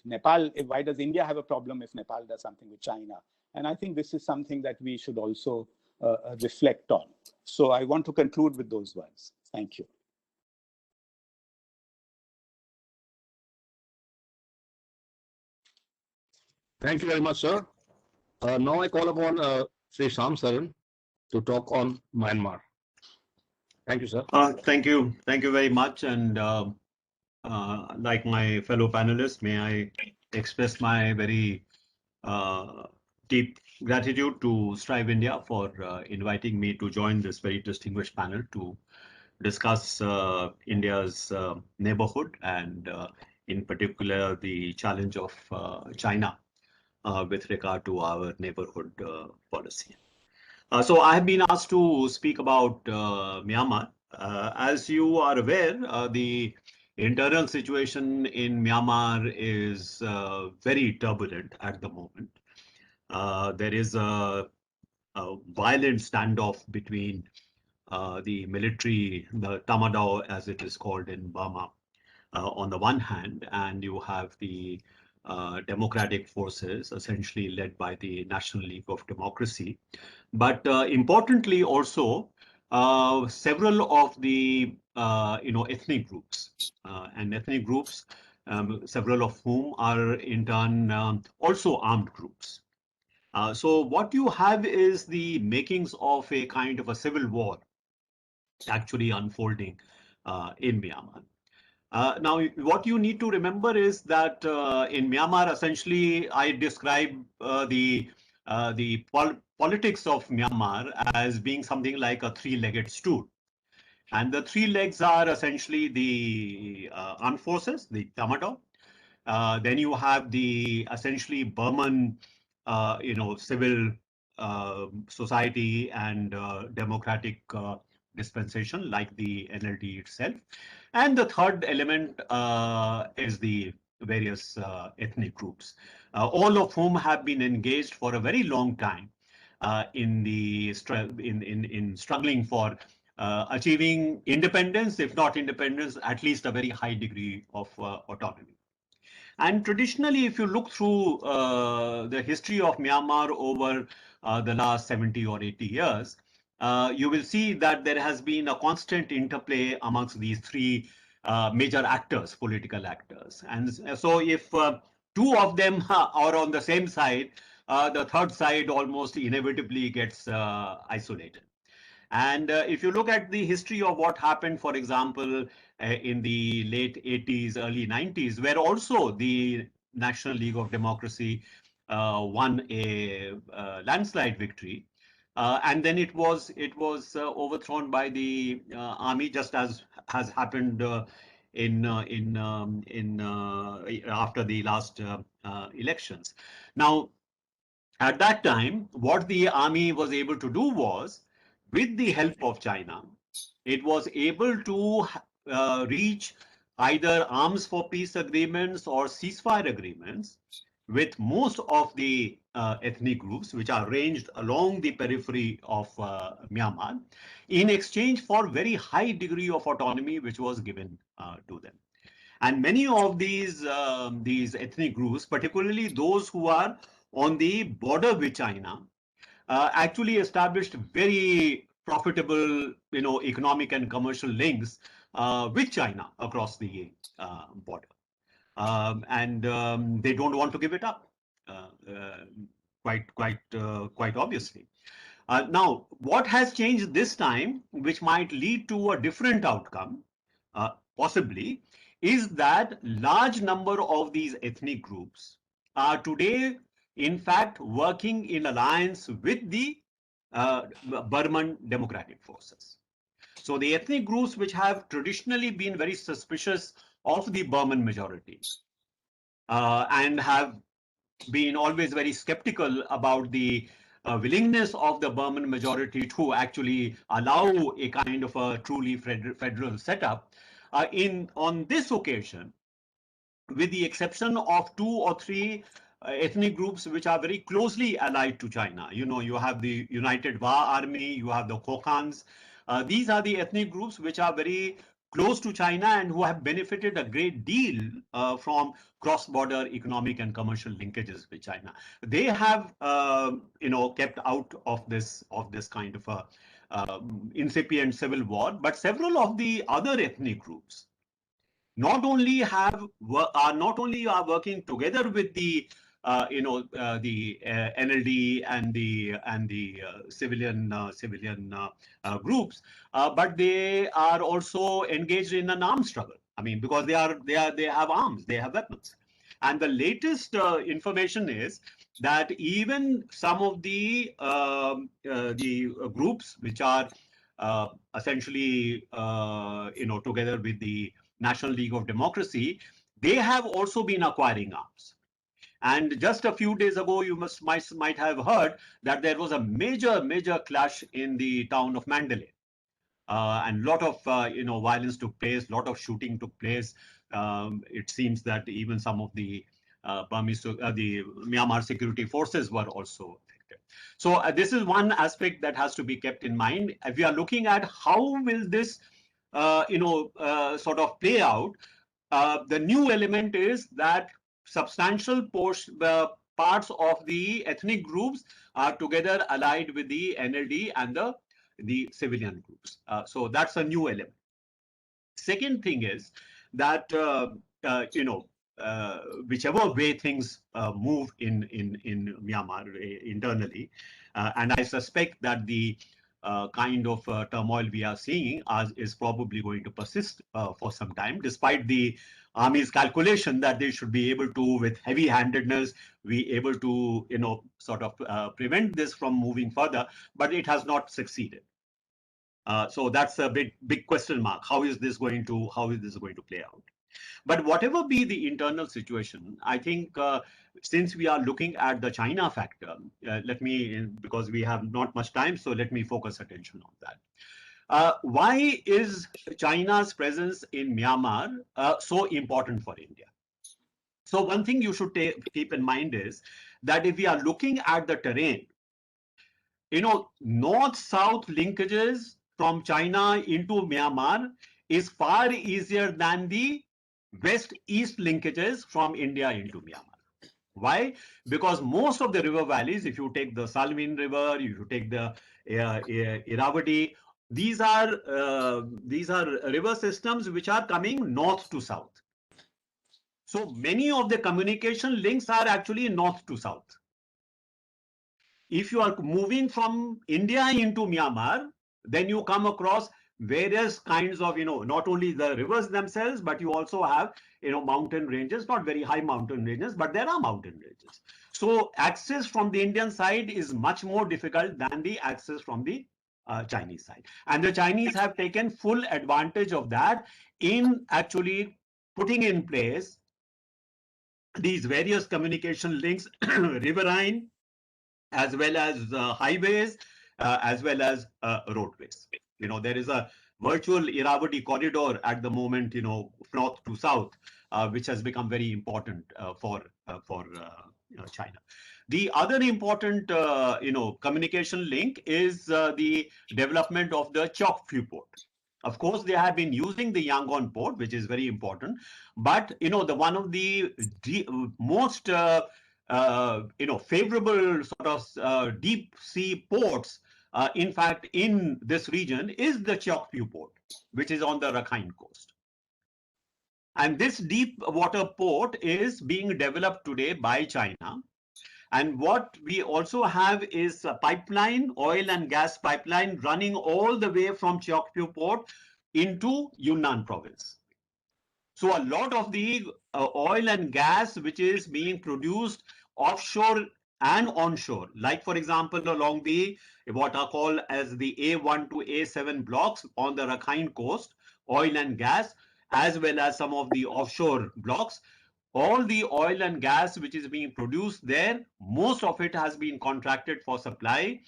why does India have a problem if Nepal does something with China? And I think this is something that we should also reflect on. So I want to conclude with those words. Thank you. Thank you very much, sir. Now I call upon Sri Shyam Saran to talk on Myanmar. Thank you, sir. Thank you. Thank you very much. And like my fellow panelists, may I express my very deep gratitude to Strive India for inviting me to join this very distinguished panel to discuss India's neighborhood and in particular the challenge of China with regard to our neighborhood policy. So I have been asked to speak about Myanmar. As you are aware, the internal situation in Myanmar is very turbulent at the moment. There is a violent standoff between the military, the Tatmadaw as it is called in Burma, on the one hand, and you have the democratic forces essentially led by the National League of Democracy. But importantly also, several of the ethnic groups several of whom are in turn also armed groups. So what you have is the makings of a kind of a civil war actually unfolding in Myanmar. Now, what you need to remember is that in Myanmar, essentially, I describe the politics of Myanmar as being something like a three-legged stool. And the three legs are essentially the armed forces, the Tatmadaw. Then you have the essentially Burman, civil society and democratic dispensation like the NLD itself. And the third element is the various ethnic groups, all of whom have been engaged for a very long time in struggling for achieving independence, if not independence, at least a very high degree of autonomy. And traditionally, if you look through the history of Myanmar over the last 70 or 80 years, you will see that there has been a constant interplay amongst these three major actors, political actors. And so if two of them are on the same side, the third side almost inevitably gets isolated. And if you look at the history of what happened, for example, in the late 80s, early 90s, where also the National League of Democracy won a landslide victory. And then it was overthrown by the army, just as has happened after the last elections. Now, at that time, what the army was able to do was, with the help of China, it was able to reach either arms for peace agreements or ceasefire agreements with most of the ethnic groups which are ranged along the periphery of Myanmar, in exchange for very high degree of autonomy which was given to them. And many of these ethnic groups, particularly those who are on the border with China, actually established very profitable, economic and commercial links with China across the border. And they don't want to give it up, quite obviously. Now, what has changed this time, which might lead to a different outcome, possibly, is that large number of these ethnic groups are today, in fact, working in alliance with the Burman Democratic Forces. So the ethnic groups which have traditionally been very suspicious of the Burman majority and have been always very skeptical about the willingness of the Burman majority to actually allow a kind of a truly federal setup. On this occasion, with the exception of 2 or 3 ethnic groups which are very closely allied to China, you have the United Wa Army, you have the Kokhans. These are the ethnic groups which are very close to China and who have benefited a great deal from cross-border economic and commercial linkages with China. They have, kept out of this kind of a incipient civil war. But several of the other ethnic groups not only are working together with the NLD and the civilian groups, but they are also engaged in an armed struggle. I mean, because they have arms, they have weapons. And the latest information is that even some of the groups which are essentially together with the National League of Democracy, they have also been acquiring arms. And just a few days ago, you might have heard that there was a major clash in the town of Mandalay. And a lot of violence took place, a lot of shooting took place. It seems that even some of the the Myanmar security forces were also affected. So this is one aspect that has to be kept in mind. If we are looking at how will this sort of play out, the new element is that substantial parts of the ethnic groups are together allied with the NLD and the civilian groups. So that's a new element. Second thing is that whichever way things move in Myanmar internally, and I suspect that the kind of turmoil we are seeing is probably going to persist for some time, despite the army's calculation that they should be able to, with heavy-handedness, be able to, sort of prevent this from moving further, but it has not succeeded. So that's a big question mark. How is this going to play out? But whatever be the internal situation, I think since we are looking at the China factor, because we have not much time, so let me focus attention on that. Why is China's presence in Myanmar so important for India? So one thing you should keep in mind is that if we are looking at the terrain, north-south linkages from China into Myanmar is far easier than the west-east linkages from India into Myanmar. Why? Because most of the river valleys, if you take the Salween River, if you take the Irrawaddy, these are river systems which are coming north to south. So many of the communication links are actually north to south. If you are moving from India into Myanmar, then you come across various kinds of, not only the rivers themselves, but you also have, mountain ranges, not very high mountain ranges, but there are mountain ranges. So access from the Indian side is much more difficult than the access from the Chinese side. And the Chinese have taken full advantage of that in actually putting in place these various communication links, riverine, as well as highways, as well as roadways. There is a virtual Irrawaddy corridor at the moment, north to south, which has become very important for China. The other important, communication link is the development of the Chokphu port. Of course, they have been using the Yangon port, which is very important. But the one of the most favorable sort of deep sea ports, in fact, in this region is the Chokphu port, which is on the Rakhine coast. And this deep water port is being developed today by China. And what we also have is a pipeline, oil and gas pipeline running all the way from Chokphu port into Yunnan province. So a lot of the oil and gas which is being produced offshore and onshore, like for example along the what are called as the A1 to A7 blocks on the Rakhine coast, oil and gas, as well as some of the offshore blocks. All the oil and gas which is being produced there, most of it has been contracted for supply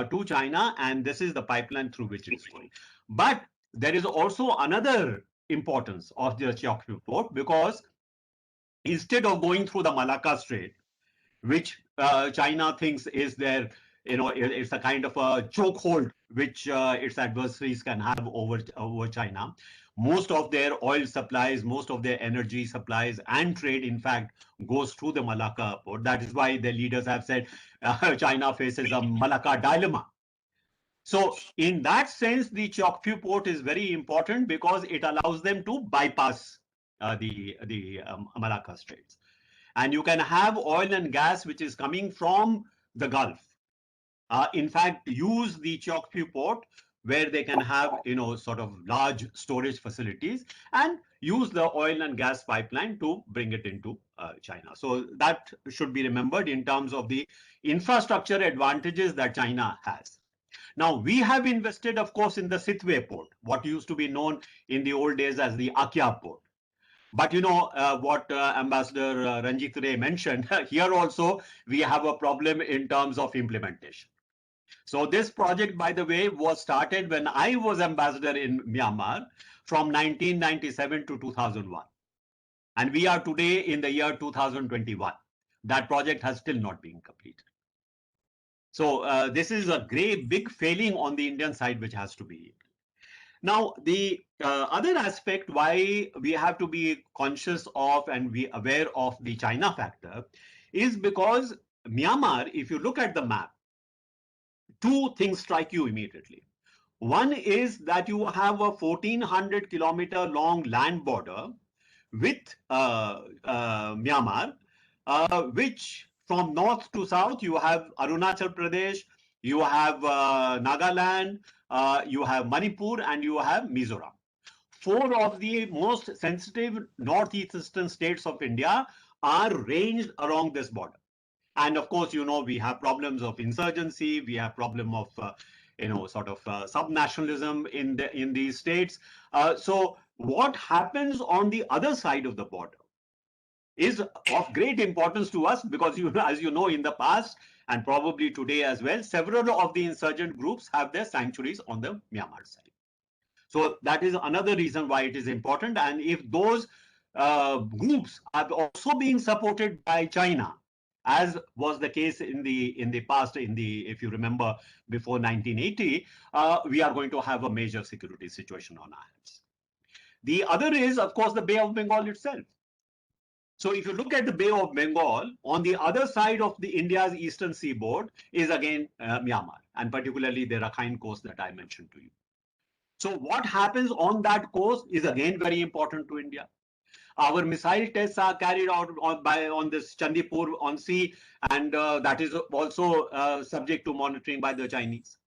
to China, and this is the pipeline through which it's going. But there is also another importance of the Chokphu port, because instead of going through the Malacca Strait, which China thinks is their, it's a kind of a chokehold which its adversaries can have over China. Most of their oil supplies, most of their energy supplies and trade, in fact, goes through the Malacca port. That is why their leaders have said China faces a Malacca dilemma. So in that sense, the Chokphu port is very important because it allows them to bypass the Malacca Straits. And you can have oil and gas which is coming from the Gulf. In fact, use the Chokphu port where they can have, sort of large storage facilities, and use the oil and gas pipeline to bring it into China. So that should be remembered in terms of the infrastructure advantages that China has. Now, we have invested, of course, in the Sitwe port, what used to be known in the old days as the Akia port. But what Ambassador Ranjit Ray mentioned, here also we have a problem in terms of implementation. So this project, by the way, was started when I was ambassador in Myanmar from 1997 to 2001. And we are today in the year 2021. That project has still not been completed. So this is a great big failing on the Indian side, which has to be. Now, the other aspect why we have to be conscious of and be aware of the China factor is because Myanmar, if you look at the map, two things strike you immediately. One is that you have a 1,400-kilometer long land border with Myanmar, which from north to south, you have Arunachal Pradesh, you have Nagaland, you have Manipur, and you have Mizoram. Four of the most sensitive northeastern states of India are ranged along this border. And of course, we have problems of insurgency, we have problem of, sort of subnationalism in these states. So what happens on the other side of the border is of great importance to us, because as you know, in the past and probably today as well, several of the insurgent groups have their sanctuaries on the Myanmar side. So that is another reason why it is important. And if those groups are also being supported by China, as was the case in the past, if you remember, before 1980, we are going to have a major security situation on our hands. The other is, of course, the Bay of Bengal itself. So if you look at the Bay of Bengal, on the other side of the India's eastern seaboard is again Myanmar, and particularly the Rakhine coast that I mentioned to you. So what happens on that coast is again very important to India. Our missile tests are carried out on this Chandipur on sea, and that is also subject to monitoring by the Chinese.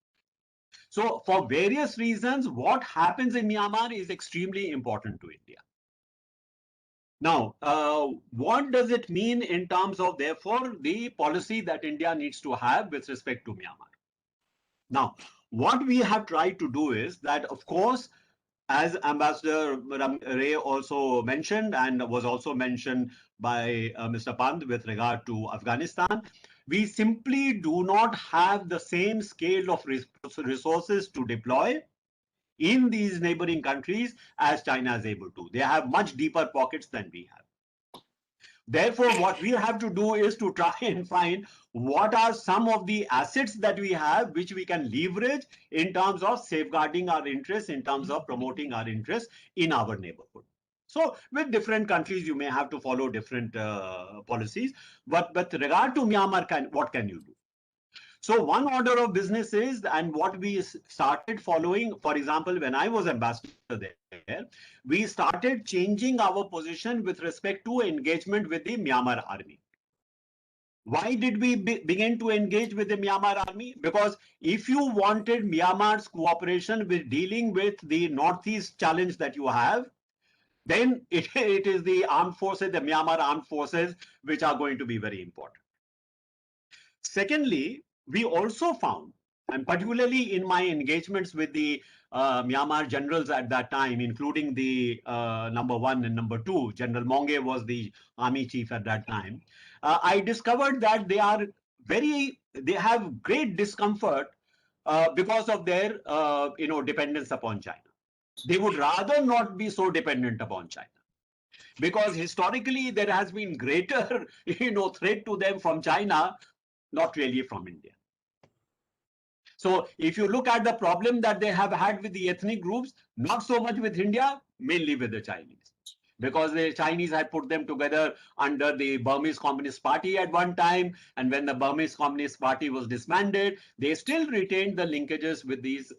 So for various reasons, what happens in Myanmar is extremely important to India. Now, what does it mean in terms of, therefore, the policy that India needs to have with respect to Myanmar? Now, what we have tried to do is that, of course, as Ambassador Ray also mentioned, and was also mentioned by Mr. Pant with regard to Afghanistan, we simply do not have the same scale of resources to deploy in these neighboring countries as China is able to. They have much deeper pockets than we have. Therefore, what we have to do is to try and find what are some of the assets that we have which we can leverage in terms of safeguarding our interests, in terms of promoting our interests in our neighborhood. So with different countries, you may have to follow different policies. But with regard to Myanmar, what can you do? So one order of business is, and what we started following, for example, when I was ambassador there, we started changing our position with respect to engagement with the Myanmar army. Why did we begin to engage with the Myanmar army? Because if you wanted Myanmar's cooperation with dealing with the Northeast challenge that you have, then it is the armed forces, the Myanmar armed forces, which are going to be very important. Secondly, we also found, and particularly in my engagements with the Myanmar generals at that time, including the number 1 and number 2, General Monge was the army chief at that time, I discovered that they have great discomfort because of their dependence upon China. They would rather not be so dependent upon China, because historically there has been greater threat to them from China, not really from India. So if you look at the problem that they have had with the ethnic groups, not so much with India, mainly with the Chinese. Because the Chinese had put them together under the Burmese Communist Party at one time, and when the Burmese Communist Party was disbanded, they still retained the linkages with these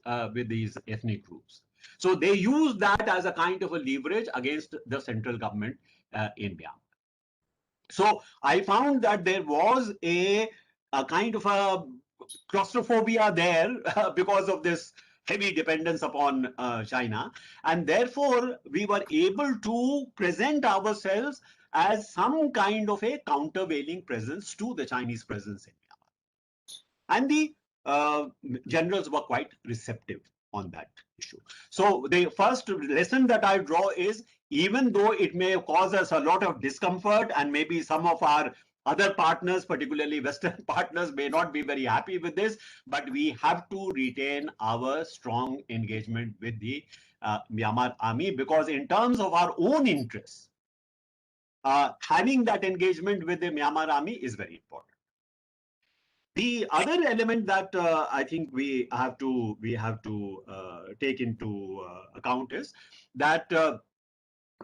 ethnic groups. So they used that as a kind of a leverage against the central government in Myanmar. So I found that there was a kind of a claustrophobia there because of this heavy dependence upon China. And therefore, we were able to present ourselves as some kind of a countervailing presence to the Chinese presence in Myanmar. And the generals were quite receptive on that issue. So the first lesson that I draw is, even though it may cause us a lot of discomfort, and maybe some of our other partners, particularly Western partners, may not be very happy with this, but we have to retain our strong engagement with the Myanmar army, because in terms of our own interests, having that engagement with the Myanmar army is very important. The other element that I think we have to take into account is that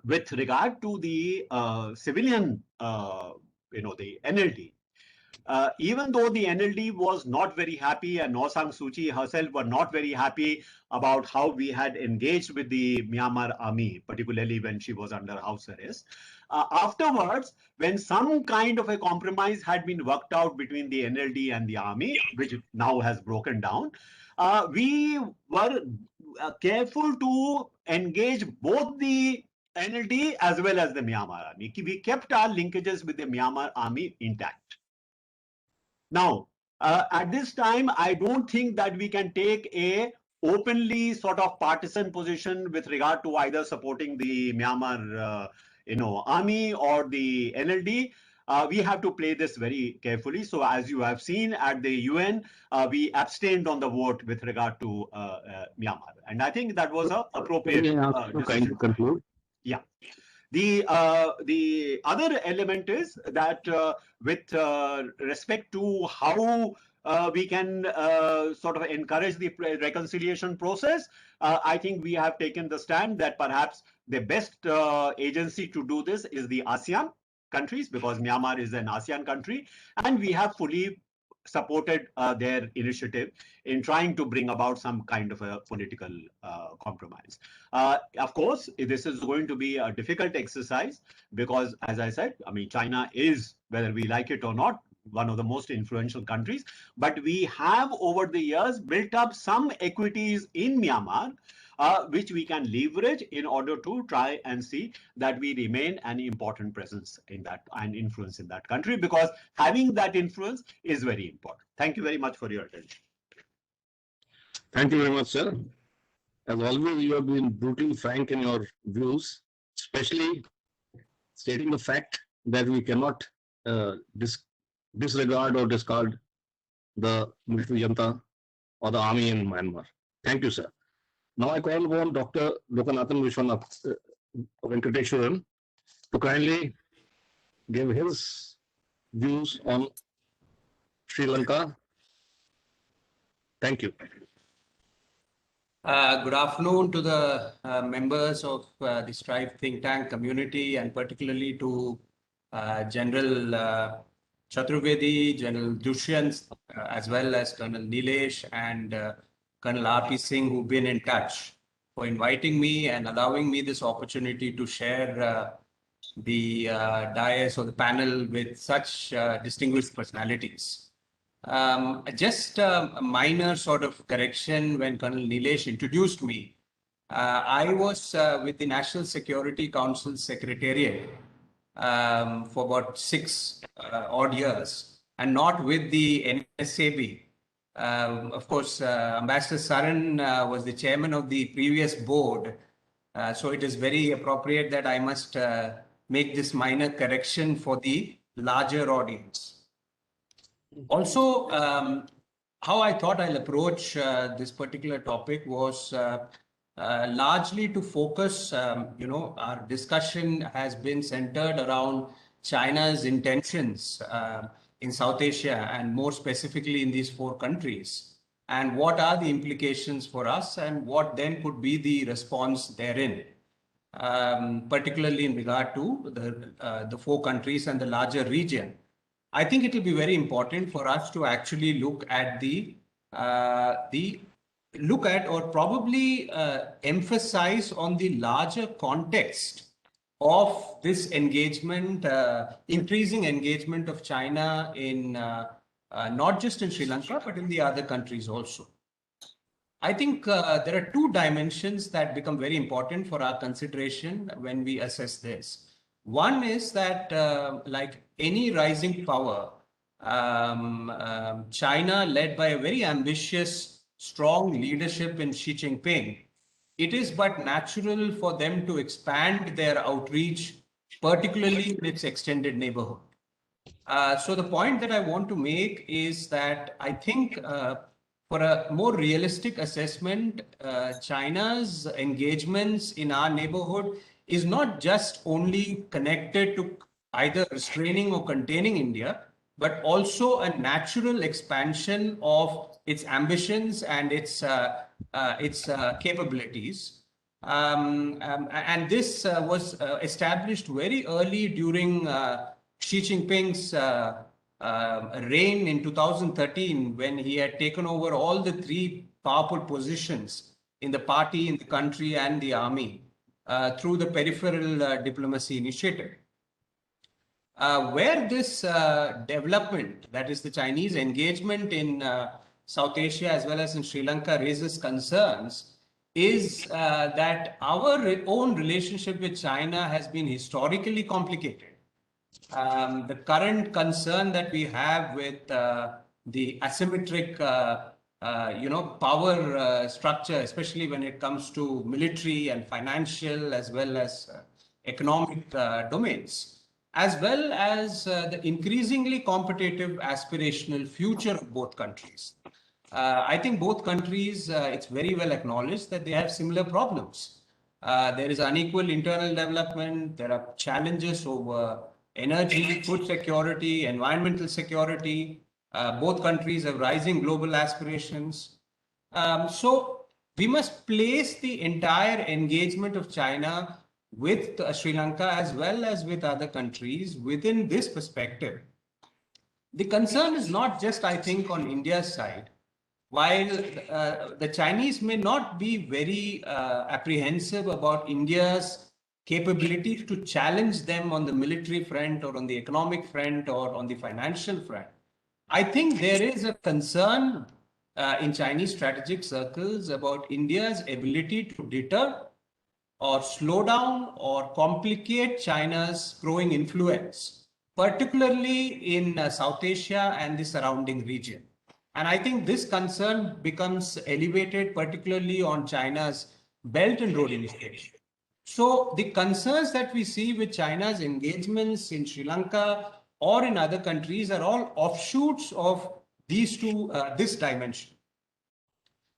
with regard to the civilian, the NLD, even though the NLD was not very happy, and Aung San Suu Kyi herself were not very happy about how we had engaged with the Myanmar army, particularly when she was under house arrest. Afterwards, when some kind of a compromise had been worked out between the NLD and the army, which now has broken down, we were careful to engage both the NLD as well as the Myanmar army. We kept our linkages with the Myanmar army intact. Now, at this time, I don't think that we can take a openly sort of partisan position with regard to either supporting the Myanmar army or the NLD. We have to play this very carefully. So as you have seen at the UN, we abstained on the vote with regard to Myanmar. And I think that was an appropriate decision. Conclude. Yeah. The other element is that with respect to how we can sort of encourage the reconciliation process, I think we have taken the stand that perhaps the best agency to do this is the ASEAN countries, because Myanmar is an ASEAN country, and we have fully supported their initiative in trying to bring about some kind of a political compromise. Of course, this is going to be a difficult exercise because, as I said, I mean, China is, whether we like it or not, one of the most influential countries. But we have over the years built up some equities in Myanmar, which we can leverage in order to try and see that we remain an important presence in that and influence in that country, because having that influence is very important. Thank you very much for your attention. Thank you very much, sir. As always, you have been brutally frank in your views, especially stating the fact that we cannot disregard or discard the military junta or the army in Myanmar. Thank you, sir. Now I call upon Dr. Lokanathan Vishwanath Venkateswaran to kindly give his views on Sri Lanka. Thank you. Good afternoon to the members of the Strive think tank community, and particularly to General Chaturvedi, General Dushyant, as well as Colonel Nilesh and Colonel R.P. Singh, who've been in touch, for inviting me and allowing me this opportunity to share the dais or the panel with such distinguished personalities. Just a minor sort of correction. When Colonel Nilesh introduced me, I was with the National Security Council Secretariat for about 6 odd years, and not with the NSAB. Of course, Ambassador Saran was the chairman of the previous board, so it is very appropriate that I must make this minor correction for the larger audience. Also, how I thought I'll approach this particular topic was largely to focus, our discussion has been centered around China's intentions in South Asia, and more specifically in these 4 countries, and what are the implications for us, and what then could be the response therein, particularly in regard to the 4 countries and the larger region. I think it will be very important for us to actually look at or probably emphasize on the larger context of this engagement, increasing engagement of China in not just in Sri Lanka, but in the other countries also. I think there are 2 dimensions that become very important for our consideration when we assess this. One is that, like any rising power, China, led by a very ambitious, strong leadership in Xi Jinping, it is but natural for them to expand their outreach, particularly in its extended neighborhood. So the point that I want to make is that I think for a more realistic assessment, China's engagements in our neighborhood is not just only connected to either restraining or containing India, but also a natural expansion of its ambitions and its capabilities. And this was established very early during Xi Jinping's reign in 2013, when he had taken over all the 3 powerful positions in the party, in the country, and the army through the peripheral diplomacy initiative. Where this development, that is the Chinese engagement in South Asia as well as in Sri Lanka, raises concerns, is that our own relationship with China has been historically complicated. The current concern that we have with the asymmetric power structure, especially when it comes to military and financial as well as economic domains, as well as the increasingly competitive aspirational future of both countries. I think both countries, it's very well acknowledged that they have similar problems. There is unequal internal development. There are challenges over energy, food security, environmental security. Both countries have rising global aspirations. So we must place the entire engagement of China with Sri Lanka as well as with other countries within this perspective. The concern is not just, I think, on India's side. While the Chinese may not be very apprehensive about India's capability to challenge them on the military front or on the economic front or on the financial front, I think there is a concern in Chinese strategic circles about India's ability to deter or slow down or complicate China's growing influence, particularly in South Asia and the surrounding region. And I think this concern becomes elevated, particularly on China's Belt and Road Initiative. So the concerns that we see with China's engagements in Sri Lanka or in other countries are all offshoots of this dimension.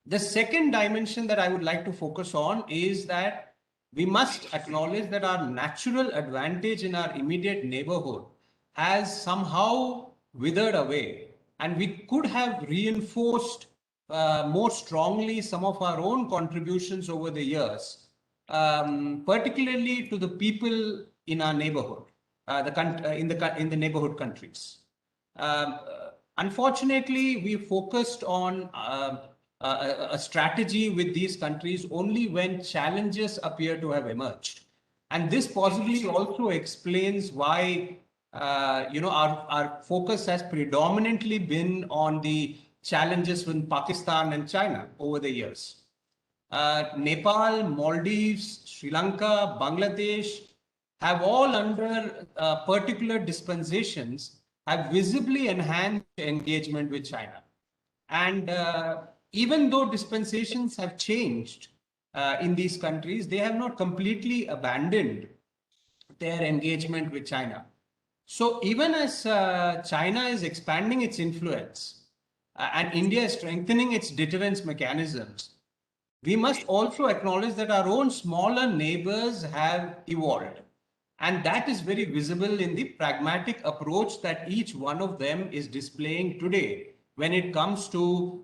The second dimension that I would like to focus on is that we must acknowledge that our natural advantage in our immediate neighborhood has somehow withered away, and we could have reinforced more strongly some of our own contributions over the years, particularly to the people in our neighborhood, in the neighborhood countries. Unfortunately, we focused on a strategy with these countries only when challenges appear to have emerged. And this possibly also explains why our focus has predominantly been on the challenges with Pakistan and China over the years. Nepal, Maldives, Sri Lanka, Bangladesh have all under particular dispensations have visibly enhanced engagement with China. And even though dispensations have changed in these countries, they have not completely abandoned their engagement with China. So even as China is expanding its influence and India is strengthening its deterrence mechanisms, we must also acknowledge that our own smaller neighbors have evolved. And that is very visible in the pragmatic approach that each one of them is displaying today when it comes to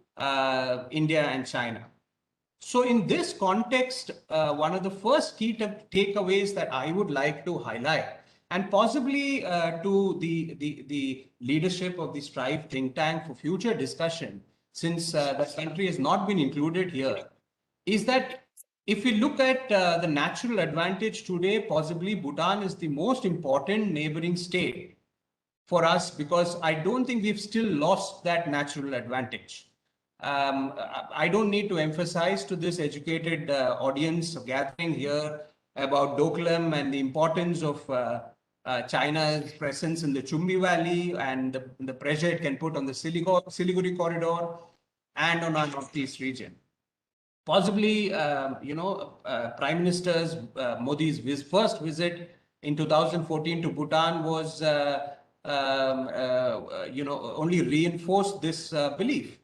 India and China. So in this context, one of the first key takeaways that I would like to highlight, and possibly to the leadership of the Strive think tank for future discussion, since the country has not been included here, is that if we look at the natural advantage today, possibly Bhutan is the most important neighboring state for us, because I don't think we've still lost that natural advantage. I don't need to emphasize to this educated audience gathering here about Doklam and the importance of China's presence in the Chumbi Valley and the pressure it can put on the Siliguri corridor and on our northeast region. Possibly, Prime Minister Modi's first visit in 2014 to Bhutan was, only reinforced this belief.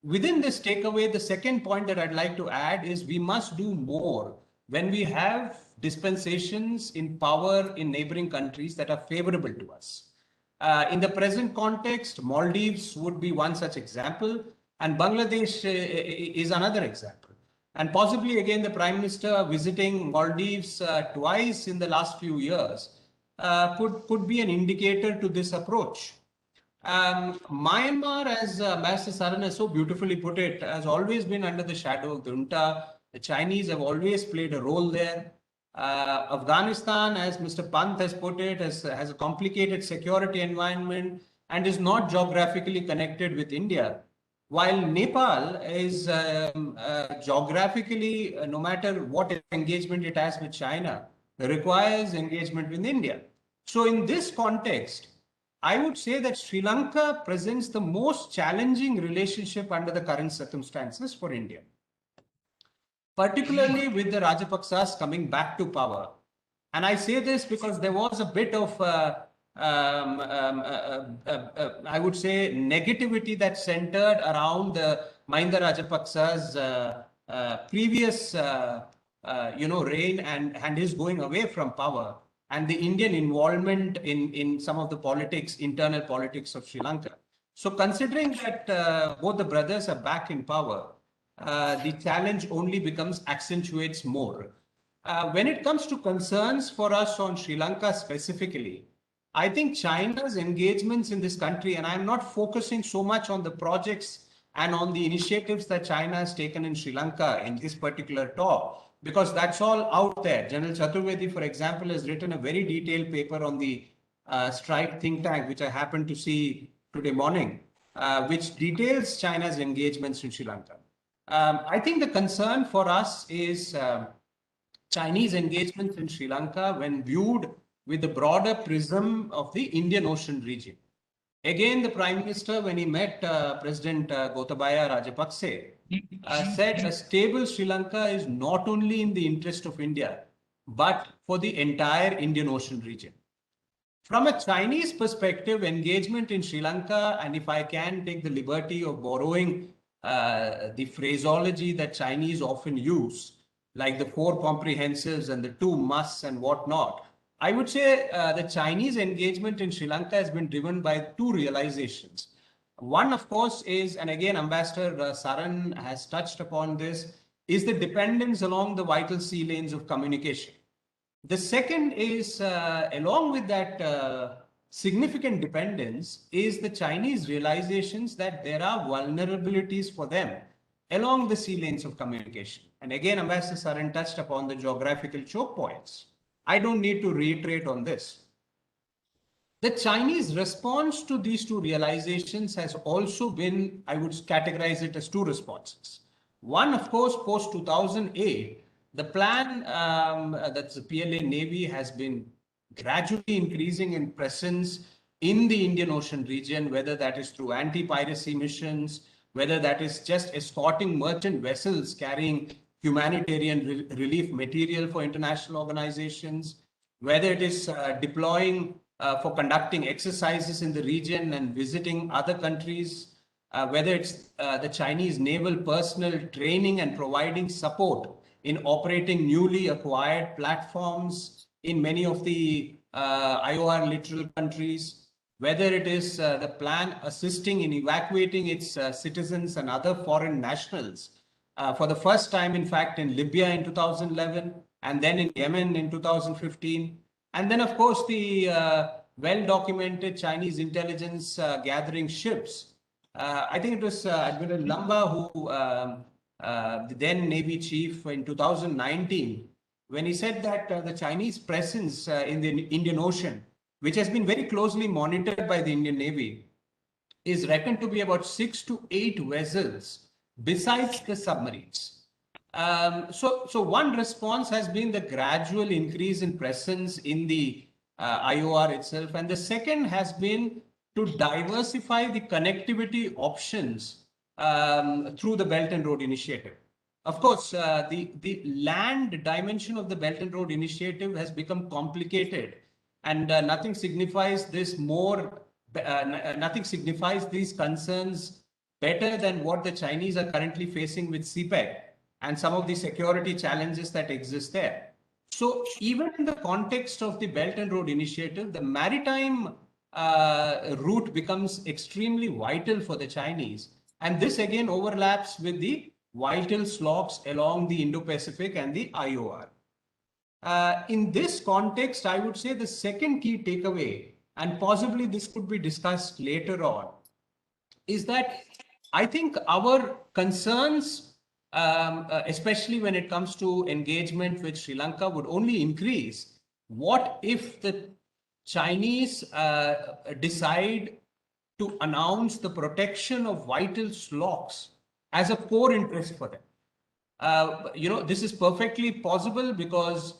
Within this takeaway, the second point that I'd like to add is we must do more when we have dispensations in power in neighboring countries that are favorable to us. In the present context, Maldives would be one such example, and Bangladesh is another example. And possibly, again, the Prime Minister visiting Maldives twice in the last few years could be an indicator to this approach. Myanmar, as Master Saran has so beautifully put it, has always been under the shadow of the junta. The Chinese have always played a role there. Afghanistan, as Mr. Pant has put it, has a complicated security environment and is not geographically connected with India. While Nepal is geographically, no matter what engagement it has with China, requires engagement with India. So in this context, I would say that Sri Lanka presents the most challenging relationship under the current circumstances for India, particularly with the Rajapaksas coming back to power. And I say this because there was a bit of I would say negativity that centered around the Mahinda Rajapaksa's previous reign and his going away from power, and the Indian involvement in some of the internal politics of Sri Lanka. So considering that both the brothers are back in power, the challenge only accentuates more. When it comes to concerns for us on Sri Lanka specifically, I think China's engagements in this country, and I'm not focusing so much on the projects and on the initiatives that China has taken in Sri Lanka in this particular talk, because that's all out there. General Chaturvedi, for example, has written a very detailed paper on the Strike think tank, which I happened to see today morning, which details China's engagements in Sri Lanka. I think the concern for us is Chinese engagements in Sri Lanka when viewed with the broader prism of the Indian Ocean region. Again, the Prime Minister, when he met President Gotabaya Rajapakse, said a stable Sri Lanka is not only in the interest of India, but for the entire Indian Ocean region. From a Chinese perspective, engagement in Sri Lanka, and if I can take the liberty of borrowing the phraseology that Chinese often use, like the 4 comprehensives and the 2 musts and whatnot, I would say the Chinese engagement in Sri Lanka has been driven by 2 realizations. One, of course, is, and again, Ambassador Saran has touched upon this, is the dependence along the vital sea lanes of communication. The second is, along with that significant dependence, is the Chinese realizations that there are vulnerabilities for them along the sea lanes of communication. And again, Ambassador Saran touched upon the geographical choke points. I don't need to reiterate on this. The Chinese response to these 2 realizations has also been, I would categorize it as 2 responses. One, of course, post 2008, the plan that the PLA Navy has been gradually increasing in presence in the Indian Ocean region, whether that is through anti-piracy missions, whether that is just escorting merchant vessels carrying humanitarian relief material for international organizations, whether it is deploying for conducting exercises in the region and visiting other countries, whether it's the Chinese naval personnel training and providing support in operating newly acquired platforms in many of the IOR littoral countries, whether it is the plan assisting in evacuating its citizens and other foreign nationals for the first time, in fact, in Libya in 2011, and then in Yemen in 2015. And then, of course, the well-documented Chinese intelligence gathering ships. I think it was Admiral Lamba who the then Navy chief in 2019, when he said that the Chinese presence in the Indian Ocean, which has been very closely monitored by the Indian Navy, is reckoned to be about 6 to 8 vessels besides the submarines. So one response has been the gradual increase in presence in the IOR itself. And the second has been to diversify the connectivity options through the Belt and Road Initiative. Of course, the land dimension of the Belt and Road Initiative has become complicated, and nothing signifies this more. Nothing signifies these concerns better than what the Chinese are currently facing with CPEC and some of the security challenges that exist there. So even in the context of the Belt and Road Initiative, the maritime route becomes extremely vital for the Chinese. And this again overlaps with the vital slots along the Indo-Pacific and the IOR. In this context, I would say the second key takeaway, and possibly this could be discussed later on, is that I think our concerns, especially when it comes to engagement with Sri Lanka, would only increase. What if the Chinese decide to announce the protection of vital slots as a core interest for them? This is perfectly possible because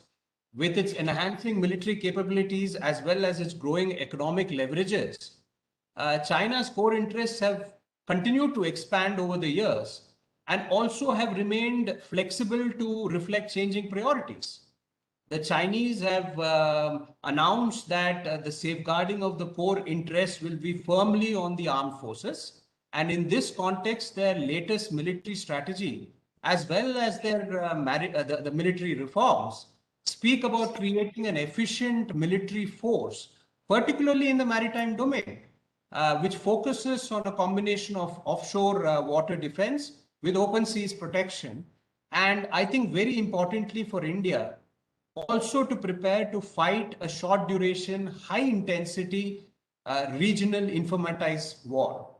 with its enhancing military capabilities as well as its growing economic leverages, China's core interests have continued to expand over the years and also have remained flexible to reflect changing priorities. The Chinese have announced that the safeguarding of the core interests will be firmly on the armed forces. And in this context, their latest military strategy, as well as their the military reforms, speak about creating an efficient military force, particularly in the maritime domain, which focuses on a combination of offshore water defense with open seas protection. And I think very importantly for India, also to prepare to fight a short duration, high intensity regional informatized war.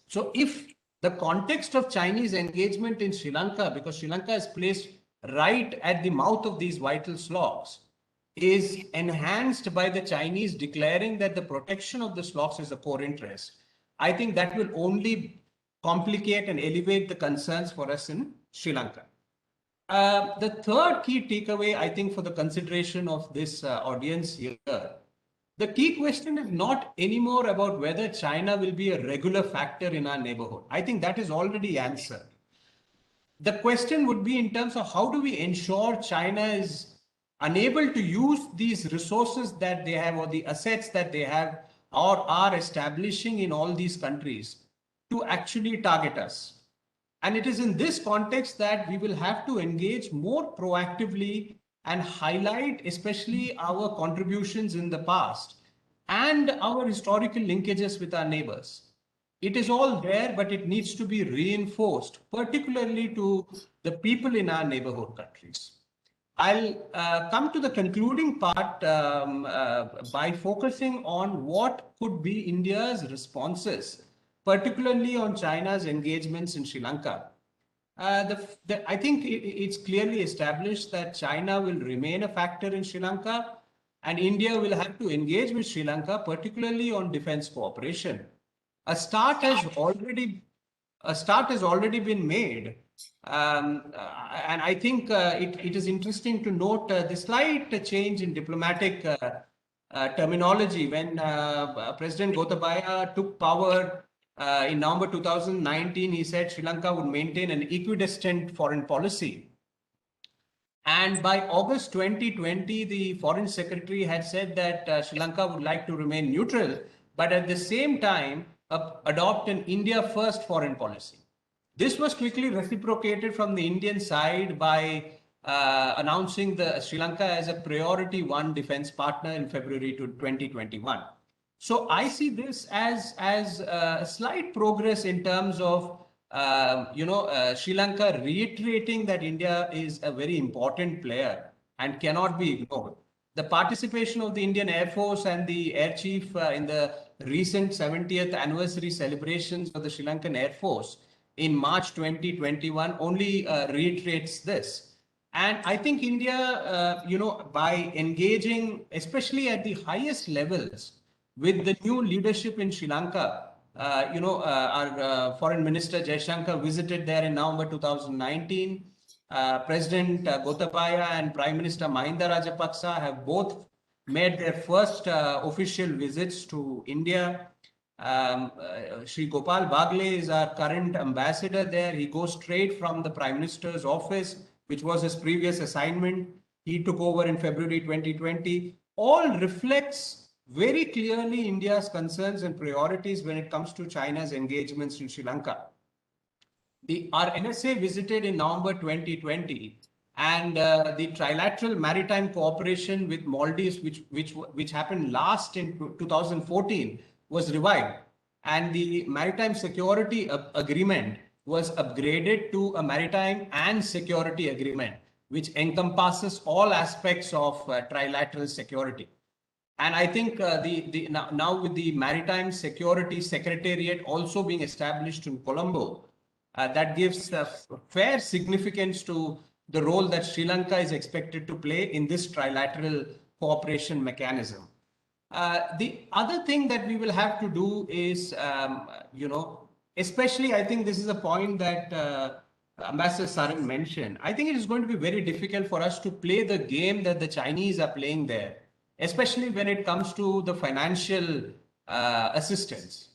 So if the context of Chinese engagement in Sri Lanka, because Sri Lanka is placed right at the mouth of these vital slots, is enhanced by the Chinese declaring that the protection of the sloths is a core interest, I think that will only complicate and elevate the concerns for us in Sri Lanka. The third key takeaway, I think, for the consideration of this audience here, the key question is not anymore about whether China will be a regular factor in our neighborhood. I think that is already answered. The question would be in terms of how do we ensure China is unable to use these resources that they have or the assets that they have or are establishing in all these countries to actually target us. And it is in this context that we will have to engage more proactively and highlight especially our contributions in the past and our historical linkages with our neighbors. It is all there, but it needs to be reinforced, particularly to the people in our neighborhood countries. I'll come to the concluding part by focusing on what could be India's responses, particularly on China's engagements in Sri Lanka. I think it's clearly established that China will remain a factor in Sri Lanka, and India will have to engage with Sri Lanka, particularly on defense cooperation. A start has already been made, and I think it is interesting to note the slight change in diplomatic terminology when President Gotabaya took power in November 2019. He said Sri Lanka would maintain an equidistant foreign policy. And by August 2020, the Foreign Secretary had said that Sri Lanka would like to remain neutral, but at the same time, adopt an India first foreign policy. This was quickly reciprocated from the Indian side by announcing the Sri Lanka as a priority one defense partner in February 2021. So I see this as a slight progress in terms of Sri Lanka reiterating that India is a very important player and cannot be ignored. The participation of the Indian Air Force and the Air Chief in the recent 70th anniversary celebrations of the Sri Lankan Air Force in March 2021 only reiterates this. And I think India, by engaging, especially at the highest levels, with the new leadership in Sri Lanka, our Foreign Minister Jaishankar visited there in November 2019. President Gotabaya and Prime Minister Mahinda Rajapaksa have both made their first official visits to India. Sri Gopal Bagle is our current ambassador there. He goes straight from the Prime Minister's office, which was his previous assignment. He took over in February 2020. All reflects very clearly India's concerns and priorities when it comes to China's engagements in Sri Lanka. Our NSA visited in November 2020, and the trilateral maritime cooperation with Maldives, which happened last in 2014, was revived, and the maritime security agreement was upgraded to a maritime and security agreement, which encompasses all aspects of trilateral security. And I think now with the Maritime Security Secretariat also being established in Colombo, that gives fair significance to the role that Sri Lanka is expected to play in this trilateral cooperation mechanism. The other thing that we will have to do is, especially I think this is a point that Ambassador Saran mentioned. I think it is going to be very difficult for us to play the game that the Chinese are playing there, especially when it comes to the financial assistance.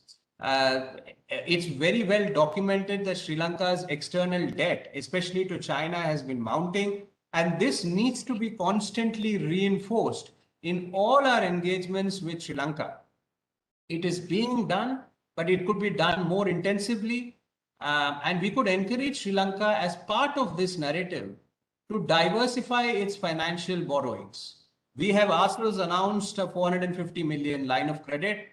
It's very well documented that Sri Lanka's external debt, especially to China, has been mounting, and this needs to be constantly reinforced in all our engagements with Sri Lanka. It is being done, but it could be done more intensively, and we could encourage Sri Lanka as part of this narrative to diversify its financial borrowings. We have ourselves announced a 450 million line of credit.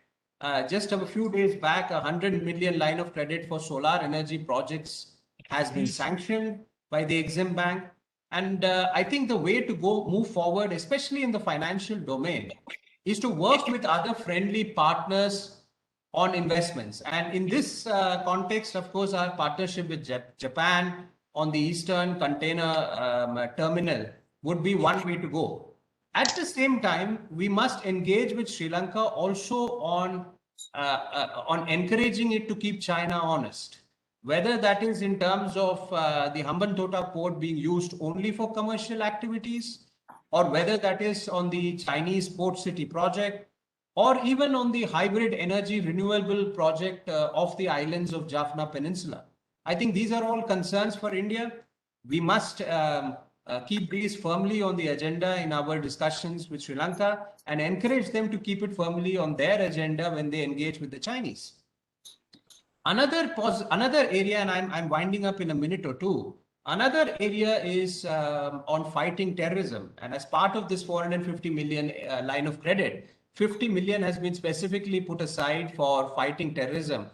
Just a few days back, 100 million line of credit for solar energy projects has been sanctioned by the Exim Bank. And I think the way to move forward, especially in the financial domain, is to work with other friendly partners on investments. And in this context, of course, our partnership with Japan on the Eastern Container Terminal would be one way to go. At the same time, we must engage with Sri Lanka also on encouraging it to keep China honest. Whether that is in terms of the Hambantota port being used only for commercial activities, or whether that is on the Chinese port city project, or even on the hybrid energy renewable project of the islands of Jaffna Peninsula. I think these are all concerns for India. We must keep these firmly on the agenda in our discussions with Sri Lanka and encourage them to keep it firmly on their agenda when they engage with the Chinese. Another area, and I'm winding up in a minute or two. Another area is on fighting terrorism. And as part of this 450 million line of credit, 50 million has been specifically put aside for fighting terrorism.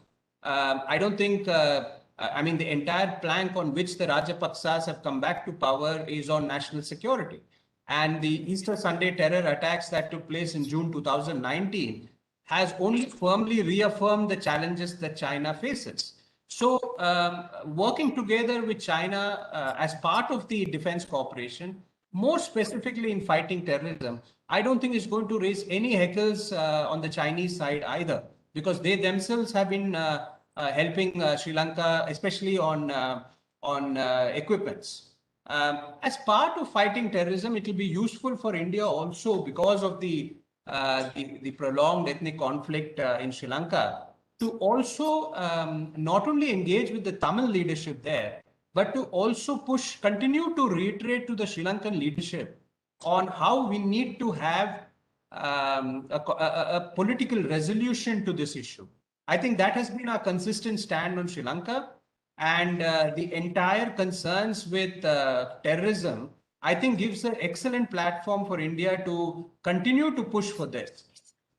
I don't think, I mean, the entire plank on which the Rajapaksas have come back to power is on national security. And the Easter Sunday terror attacks that took place in June 2019 has only firmly reaffirmed the challenges that China faces. So working together with China as part of the defense cooperation, more specifically in fighting terrorism, I don't think is going to raise any heckles on the Chinese side either, because they themselves have been helping Sri Lanka, especially on equipments. As part of fighting terrorism, it will be useful for India also because of the prolonged ethnic conflict in Sri Lanka, to also not only engage with the Tamil leadership there, but to also continue to reiterate to the Sri Lankan leadership on how we need to have a political resolution to this issue. I think that has been our consistent stand on Sri Lanka, and the entire concerns with terrorism, I think, gives an excellent platform for India to continue to push for this.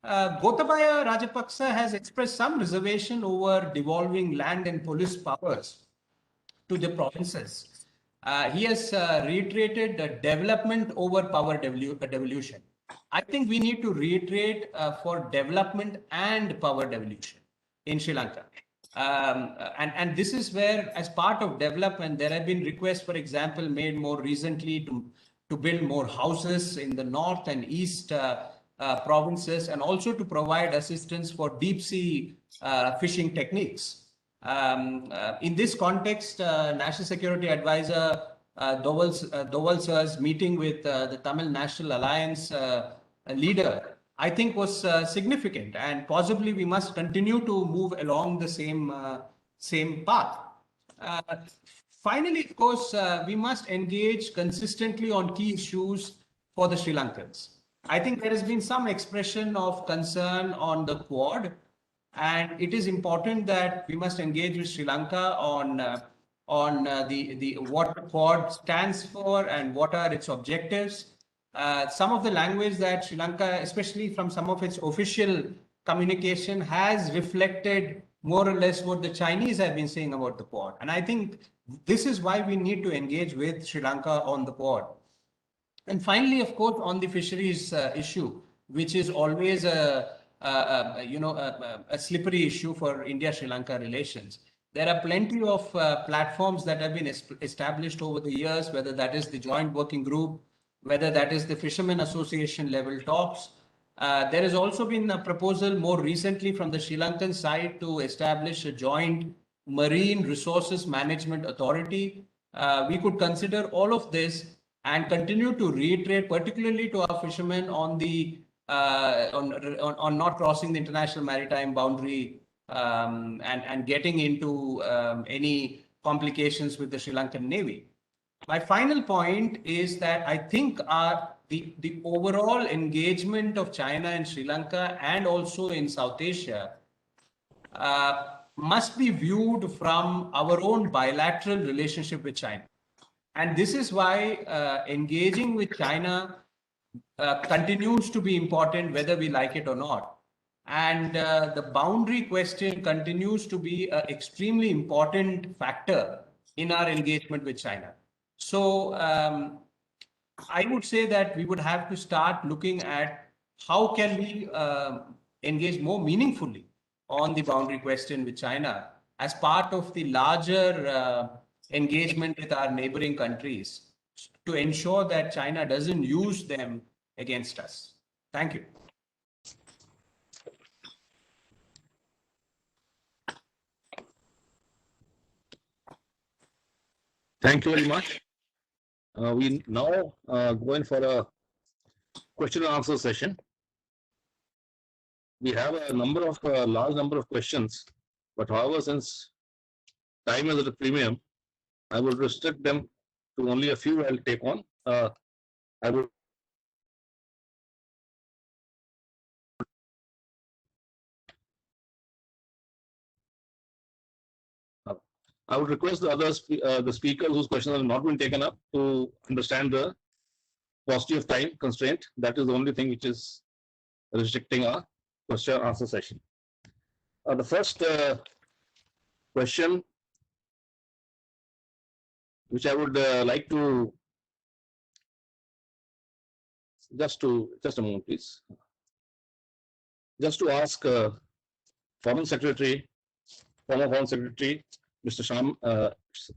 Gotabaya Rajapaksa has expressed some reservation over devolving land and police powers to the provinces. He has reiterated development over power devolution. I think we need to reiterate for development and power devolution in Sri Lanka. And this is where, as part of development, there have been requests, for example, made more recently to build more houses in the north and east provinces, and also to provide assistance for deep sea fishing techniques. In this context, National Security Advisor Doval Sir's meeting with the Tamil National Alliance leader, I think, was significant, and possibly we must continue to move along the same path. Finally, of course, we must engage consistently on key issues for the Sri Lankans. I think there has been some expression of concern on the Quad, and it is important that we must engage with Sri Lanka on what the Quad stands for and what are its objectives. Some of the language that Sri Lanka, especially from some of its official communication, has reflected more or less what the Chinese have been saying about the Quad. And I think this is why we need to engage with Sri Lanka on the Quad. And finally, of course, on the fisheries issue, which is always a slippery issue for India-Sri Lanka relations. There are plenty of platforms that have been established over the years, whether that is the joint working group, whether that is the Fishermen Association level talks. There has also been a proposal more recently from the Sri Lankan side to establish a joint marine resources management authority. We could consider all of this and continue to reiterate, particularly to our fishermen, on the on not crossing the international maritime boundary and getting into any complications with the Sri Lankan Navy. My final point is that I think the overall engagement of China and Sri Lanka, and also in South Asia, must be viewed from our own bilateral relationship with China. And this is why engaging with China continues to be important, whether we like it or not. And the boundary question continues to be an extremely important factor in our engagement with China. So I would say that we would have to start looking at how can we engage more meaningfully on the boundary question with China as part of the larger engagement with our neighboring countries, to ensure that China doesn't use them against us. Thank you. Thank you very much. We now go in for a question and answer session. We have a large number of questions, but however, since time is at a premium, I will restrict them to only a few I'll take on. I would I would request the speakers whose questions have not been taken up to understand the paucity of time constraint. That is the only thing which is restricting our question and answer session. The first question, which I would like to just a moment, please. Just to ask former Foreign Secretary, Mr. Sham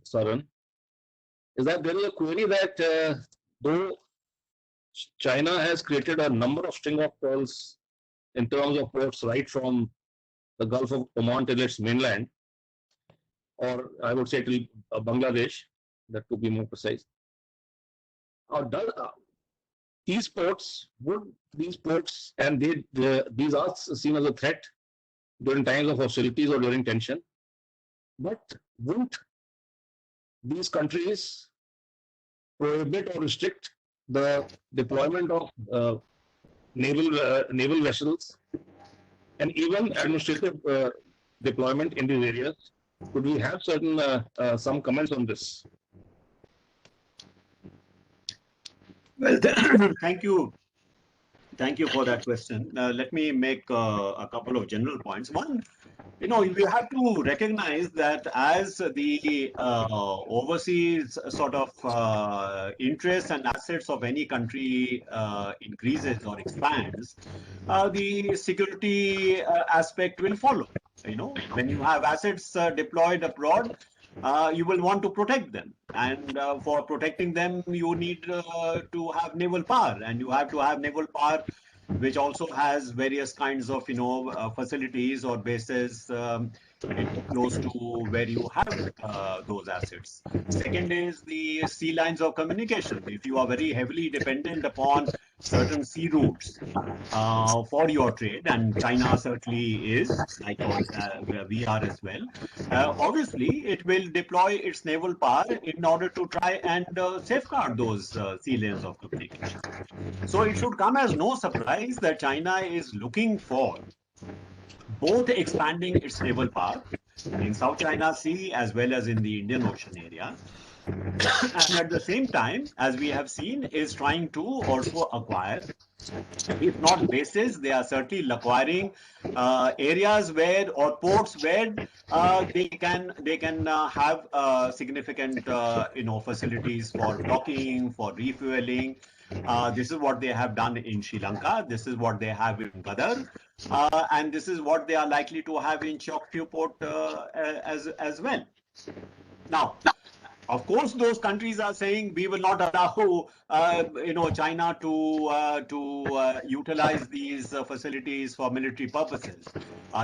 Saran, is that there is a query that though China has created a number of string of pearls in terms of ports right from the Gulf of Oman till its mainland, or I would say till Bangladesh, that to be more precise. These ports, and these are seen as a threat during times of hostilities or during tension, but wouldn't these countries prohibit or restrict the deployment of naval vessels and even administrative deployment in these areas? Could we have some comments on this? Well, thank you. Thank you for that question. Let me make a couple of general points. One, you have to recognize that as the overseas sort of interests and assets of any country increases or expands, the security aspect will follow. When you have assets deployed abroad, you will want to protect them, and for protecting them you need to have naval power, and you have to have naval power which also has various kinds of facilities or bases close to where you have those assets. Second is the sea lines of communication. If you are very heavily dependent upon certain sea routes for your trade, and China certainly is, like where we are as well, obviously it will deploy its naval power in order to try and safeguard those sea lanes of communication. So it should come as no surprise that China is looking for both expanding its naval power in South China Sea as well as in the Indian Ocean area, and at the same time, as we have seen, is trying to also acquire, if not bases, they are certainly acquiring areas where, or ports where they can have significant facilities for docking, for refueling. This is what they have done in Sri Lanka. This is what they have in Gadar, and this is what they are likely to have in Chokpyu port as well. Now, of course, those countries are saying we will not allow, China to utilize these facilities for military purposes.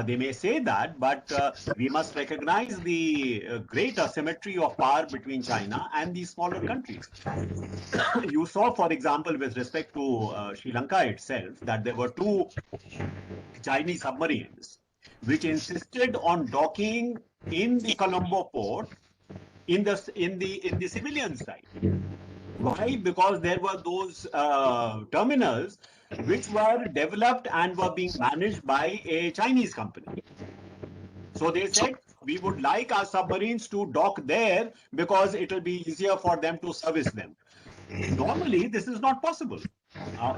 They may say that, but we must recognize the great asymmetry of power between China and these smaller countries. You saw, for example, with respect to Sri Lanka itself, that there were two Chinese submarines which insisted on docking in the Colombo port in the civilian side. Why? Because there were those terminals which were developed and were being managed by a Chinese company. So they said, we would like our submarines to dock there because it will be easier for them to service them. Normally, this is not possible.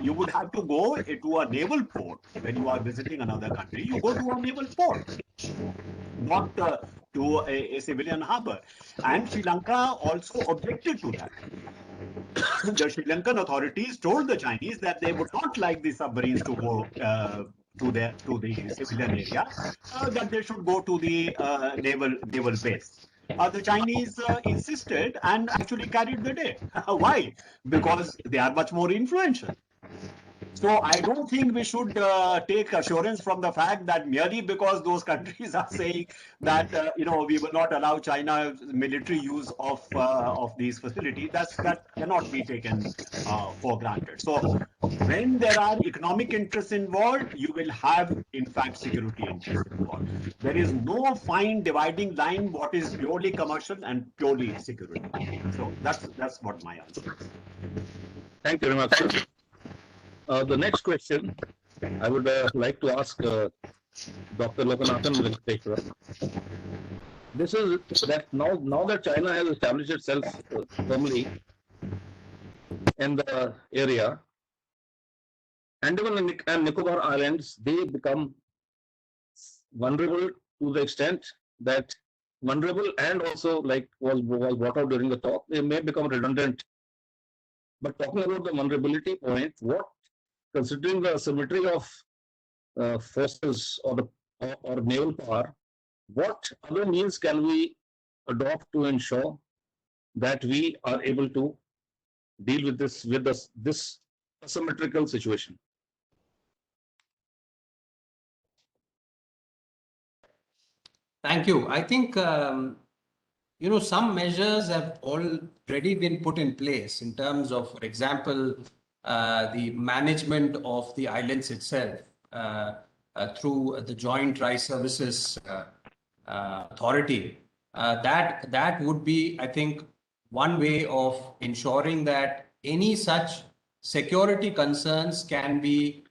You would have to go to a naval port when you are visiting another country. You go to a naval port, not to a civilian harbor. And Sri Lanka also objected to that. The Sri Lankan authorities told the Chinese that they would not like the submarines to go to the civilian area, that they should go to the naval base. The Chinese insisted and actually carried the day. Why? Because they are much more influential. So I don't think we should take assurance from the fact that merely because those countries are saying that we will not allow China's military use of these facilities, that cannot be taken for granted. So when there are economic interests involved, you will have, in fact, security interests involved. There is no fine dividing line what is purely commercial and purely security. So that's what my answer is. Thank you very much, sir. The next question I would like to ask Dr. Lokanath Venkateshwar. This is that now that China has established itself firmly in the area, Andaman and Nicobar Islands, they become vulnerable to the extent that vulnerable and also, like was brought out during the talk, they may become redundant. But talking about the vulnerability point, what, considering the asymmetry of forces or naval power, what other means can we adopt to ensure that we are able to deal with this asymmetrical situation? Thank you. I think, some measures have already been put in place in terms of, for example, the management of the islands itself through the Joint Tri-Services Authority. That would be, I think, one way of ensuring that any such security concerns can be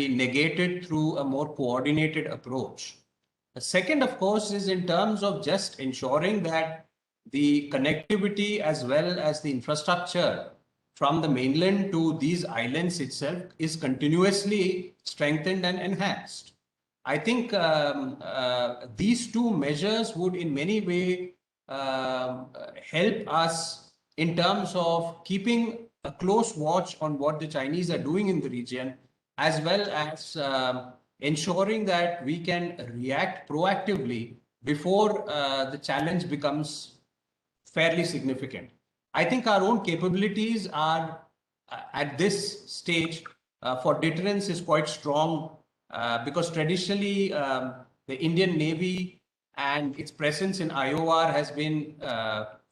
negated through a more coordinated approach. The second, of course, is in terms of just ensuring that the connectivity as well as the infrastructure from the mainland to these islands itself is continuously strengthened and enhanced. I think these two measures would in many ways help us in terms of keeping a close watch on what the Chinese are doing in the region, as well as ensuring that we can react proactively before the challenge becomes fairly significant. I think our own capabilities are at this stage for deterrence is quite strong because traditionally the Indian Navy and its presence in IOR has been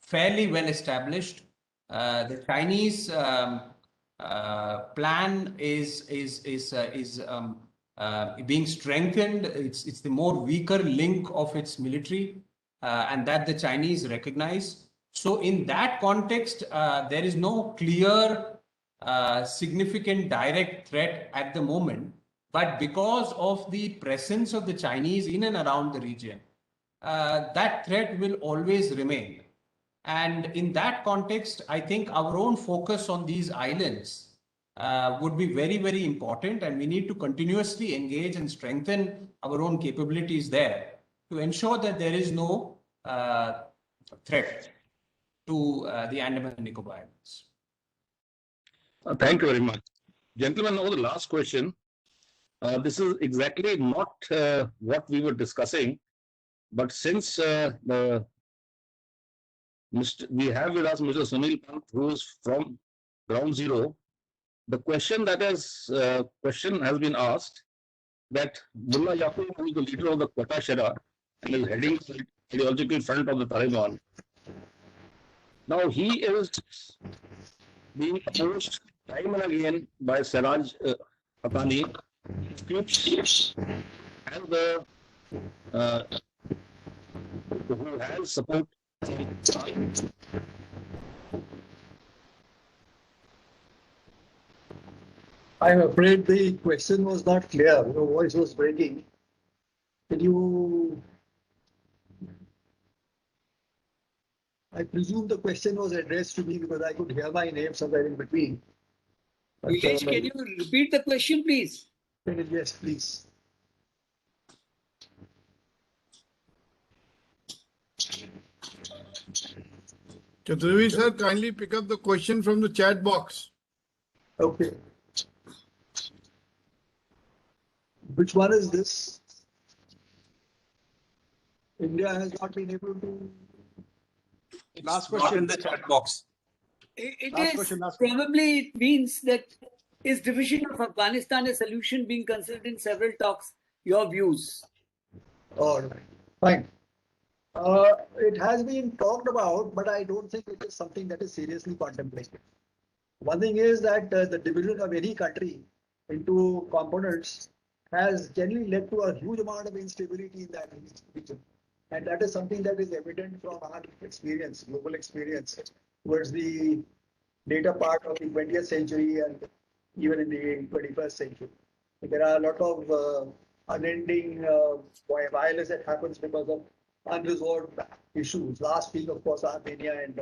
fairly well established. The Chinese plan is being strengthened. It's the more weaker link of its military, and that the Chinese recognize. So in that context, there is no clear, significant direct threat at the moment. But because of the presence of the Chinese in and around the region, that threat will always remain. And in that context, I think our own focus on these islands would be very, very important. And we need to continuously engage and strengthen our own capabilities there to ensure that there is no threat to the Andaman and Nicobar Islands. Thank you very much. Gentlemen, now the last question. This is exactly not what we were discussing, but since we have with us Mr. Sunil Pant, who is from Ground Zero, the question has been asked that Mullah Yaqub, who is the leader of the Quetta Shera and is heading the ideological front of the Taliban, now he is being opposed time and again by Siraj Haqqani, and the who has support. I'm afraid the question was not clear. Your voice was breaking. Can you? I presume the question was addressed to me because I could hear my name somewhere in between. But, Nilesh, can you repeat the question, please? Yes, please. Chaturvedi sir, kindly pick up the question from the chat box. Okay. Which one is this? India has not been able to. Last question in the chat box. It Last is question, last question. probably it means that is division of Afghanistan a solution being considered in several talks? Your views? All right, fine. It has been talked about, but I don't think it is something that is seriously contemplated. One thing is that the division of any country into components has generally led to a huge amount of instability in that region. And that is something that is evident from our experience, global experience, towards the later part of the 20th century and even in the 21st century. There are a lot of unending violence that happens because of unresolved issues. Last week, of course, Armenia and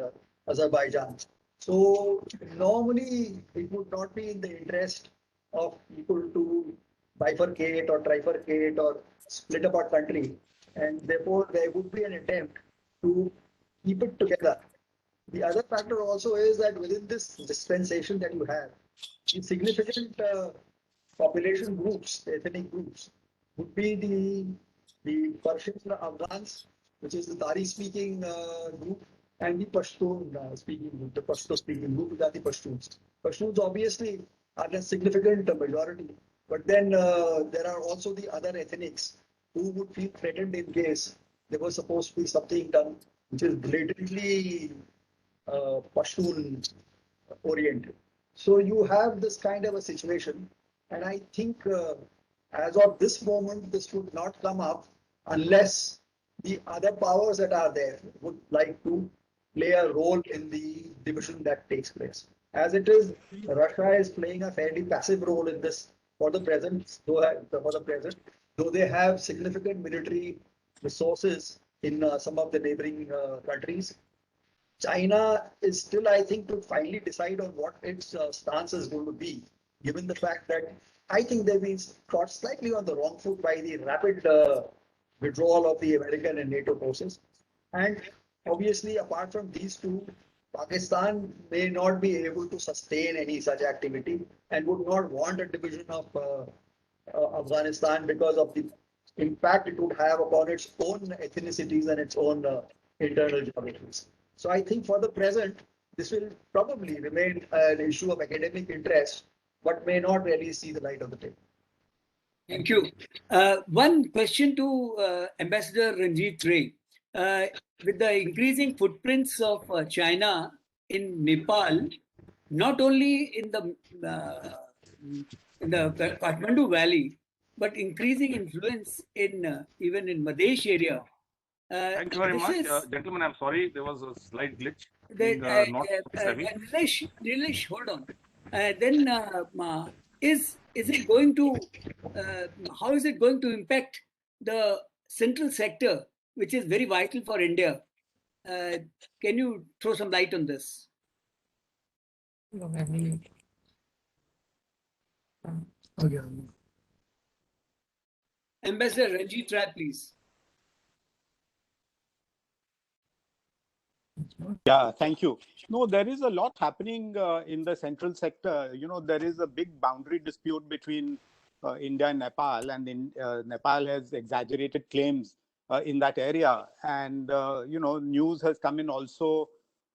Azerbaijan. So normally it would not be in the interest of people to bifurcate or trifurcate or split apart country, and therefore there would be an attempt to keep it together. The other factor also is that within this dispensation that you have, the significant population groups, the ethnic groups, would be the Persian Afghans, which is the Dari speaking group, and the Pashtun speaking group, the Pashto speaking group, which are the Pashtuns. Pashtuns obviously are a significant majority, but then there are also the other ethnics who would feel threatened in case there was supposed to be something done which is blatantly Pashtun oriented. So you have this kind of a situation, and I think as of this moment, this would not come up unless the other powers that are there would like to play a role in the division that takes place. As it is, Russia is playing a fairly passive role in this for the present, though they have significant military resources in some of the neighboring countries. China is still, I think, to finally decide on what its stance is going to be, given the fact that I think they've been caught slightly on the wrong foot by the rapid withdrawal of the American and NATO forces. And obviously, apart from these two, Pakistan may not be able to sustain any such activity and would not want a division of Afghanistan because of the impact it would have upon its own ethnicities and its own internal geographies. So I think for the present, this will probably remain an issue of academic interest, but may not really see the light of the day. Thank you. One question to Ambassador Ranjit Ray. With the increasing footprints of China in Nepal, not only in the Kathmandu Valley, but increasing influence in even in Madesh area. Thank you very this much. is Gentlemen, I'm sorry, there was a slight glitch. that Not savvy. Nilesh, hold on. Then is it going to how is it going to impact the central sector, which is very vital for India? Can you throw some light on this? Okay. Ambassador Ranjit Ray, please. Yeah, thank you. No, there is a lot happening in the central sector. You know, there is a big boundary dispute between India and Nepal, and Nepal has exaggerated claims in that area. And, you know, news has come in also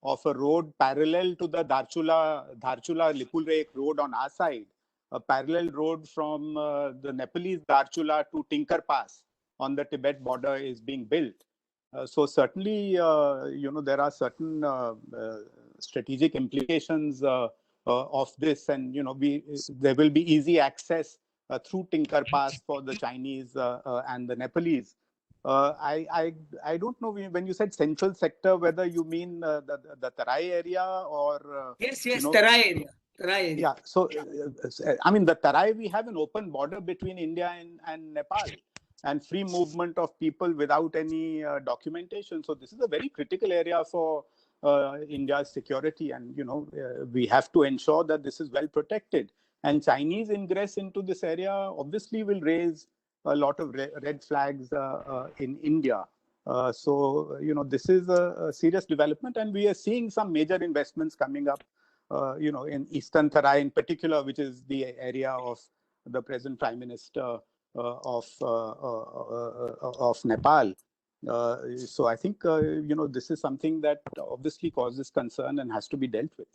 of a road parallel to the Dharchula-Lipulrek road on our side, a parallel road from the Nepalese Dharchula to Tinker Pass on the Tibet border is being built. So certainly, you know, there are certain strategic implications of this, and you know, there will be easy access through Tinker Pass for the Chinese and the Nepalese. I don't know when you said central sector whether you mean the Tarai area or Yes, you know, Tarai area. Yeah, so I mean the Tarai, we have an open border between India and Nepal, and free movement of people without any documentation. So this is a very critical area for India's security, and you know we have to ensure that this is well protected. And Chinese ingress into this area obviously will raise a lot of red flags in India. So you know this is a serious development, and we are seeing some major investments coming up. You know, in Eastern Tarai in particular, which is the area of the present Prime Minister of Nepal. So I think, you know, this is something that obviously causes concern and has to be dealt with.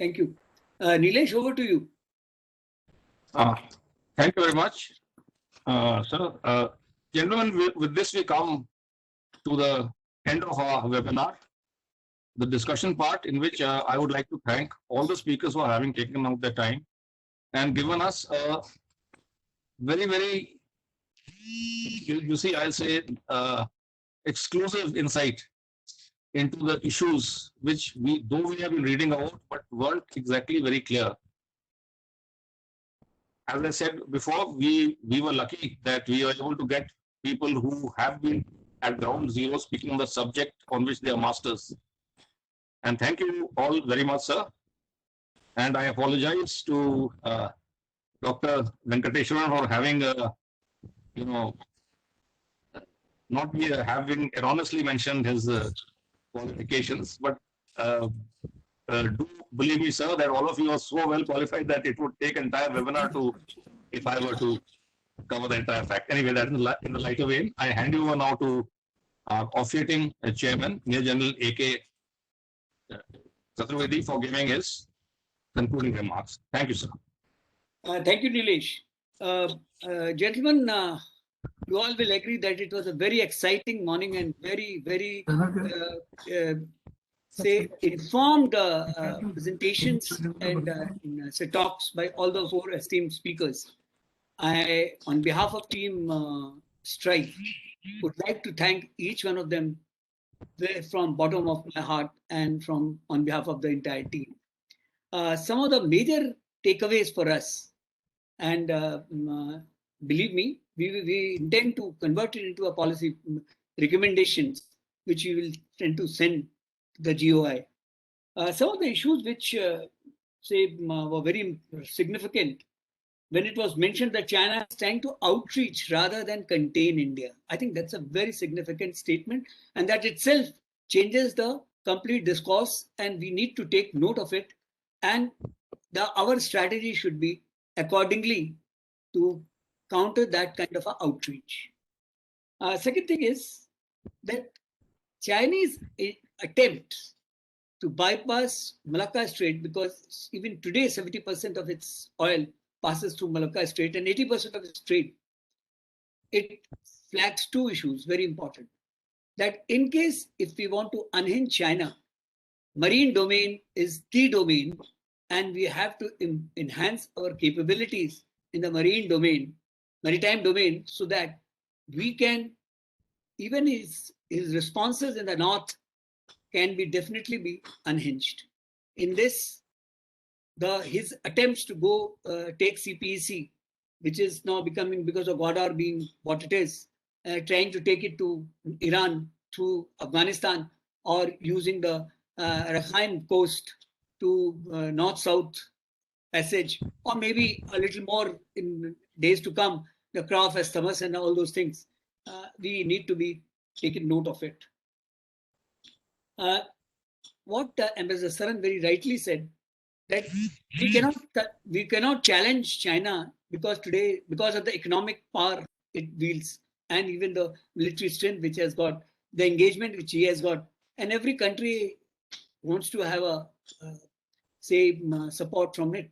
Thank you. Nilesh, over to you. Thank you very much, sir. Gentlemen, with this we come to the end of our webinar, the discussion part, in which I would like to thank all the speakers for having taken out their time and given us a very, you see, I'll say exclusive insight into the issues which though we have been reading about, but weren't exactly very clear. As I said before, we were lucky that we were able to get people who have been at ground zero speaking on the subject on which they are masters. And thank you all very much, sir. And I apologize to Dr. Venkateshwaran for having, not having erroneously mentioned his qualifications, but do believe me, sir, that all of you are so well qualified that it would take entire webinar if I were to cover the entire fact. Anyway, that in the lighter vein, I hand you over now to our officiating chairman, Major General AK Chaturvedi, for giving his concluding remarks. Thank you, sir. Thank you, Nilesh. Gentlemen, you all will agree that it was a very exciting morning and very say informed presentations and say talks by all the four esteemed speakers. I, on behalf of Team Strive, would like to thank each one of them from bottom of my heart and on behalf of the entire team. Some of the major takeaways for us, and believe me, we intend to convert it into a policy recommendations, which we will tend to send to the GOI. Some of the issues which say were very significant when it was mentioned that China is trying to outreach rather than contain India. I think that's a very significant statement, and that itself changes the complete discourse, and we need to take note of it. And our strategy should be accordingly to counter that kind of outreach. Second thing is that Chinese attempts to bypass Malacca Strait, because even today 70% of its oil passes through Malacca Strait and 80% of its trade, it flags two issues, very important. That in case if we want to unhinge China, marine domain is the domain, and we have to enhance our capabilities in the maritime domain, so that we can, even his responses in the north can definitely be unhinged. In this, his attempts to go take CPEC, which is now becoming, because of Gwadar being what it is, trying to take it to Iran through Afghanistan, or using the Rakhine coast to north-south passage, or maybe a little more in days to come, the Crow as Thomas and all those things. We need to be taking note of it. What Ambassador Saran very rightly said, that we cannot challenge China because of the economic power it wields, and even the military strength which has got, the engagement which he has got, and every country wants to have a support from it.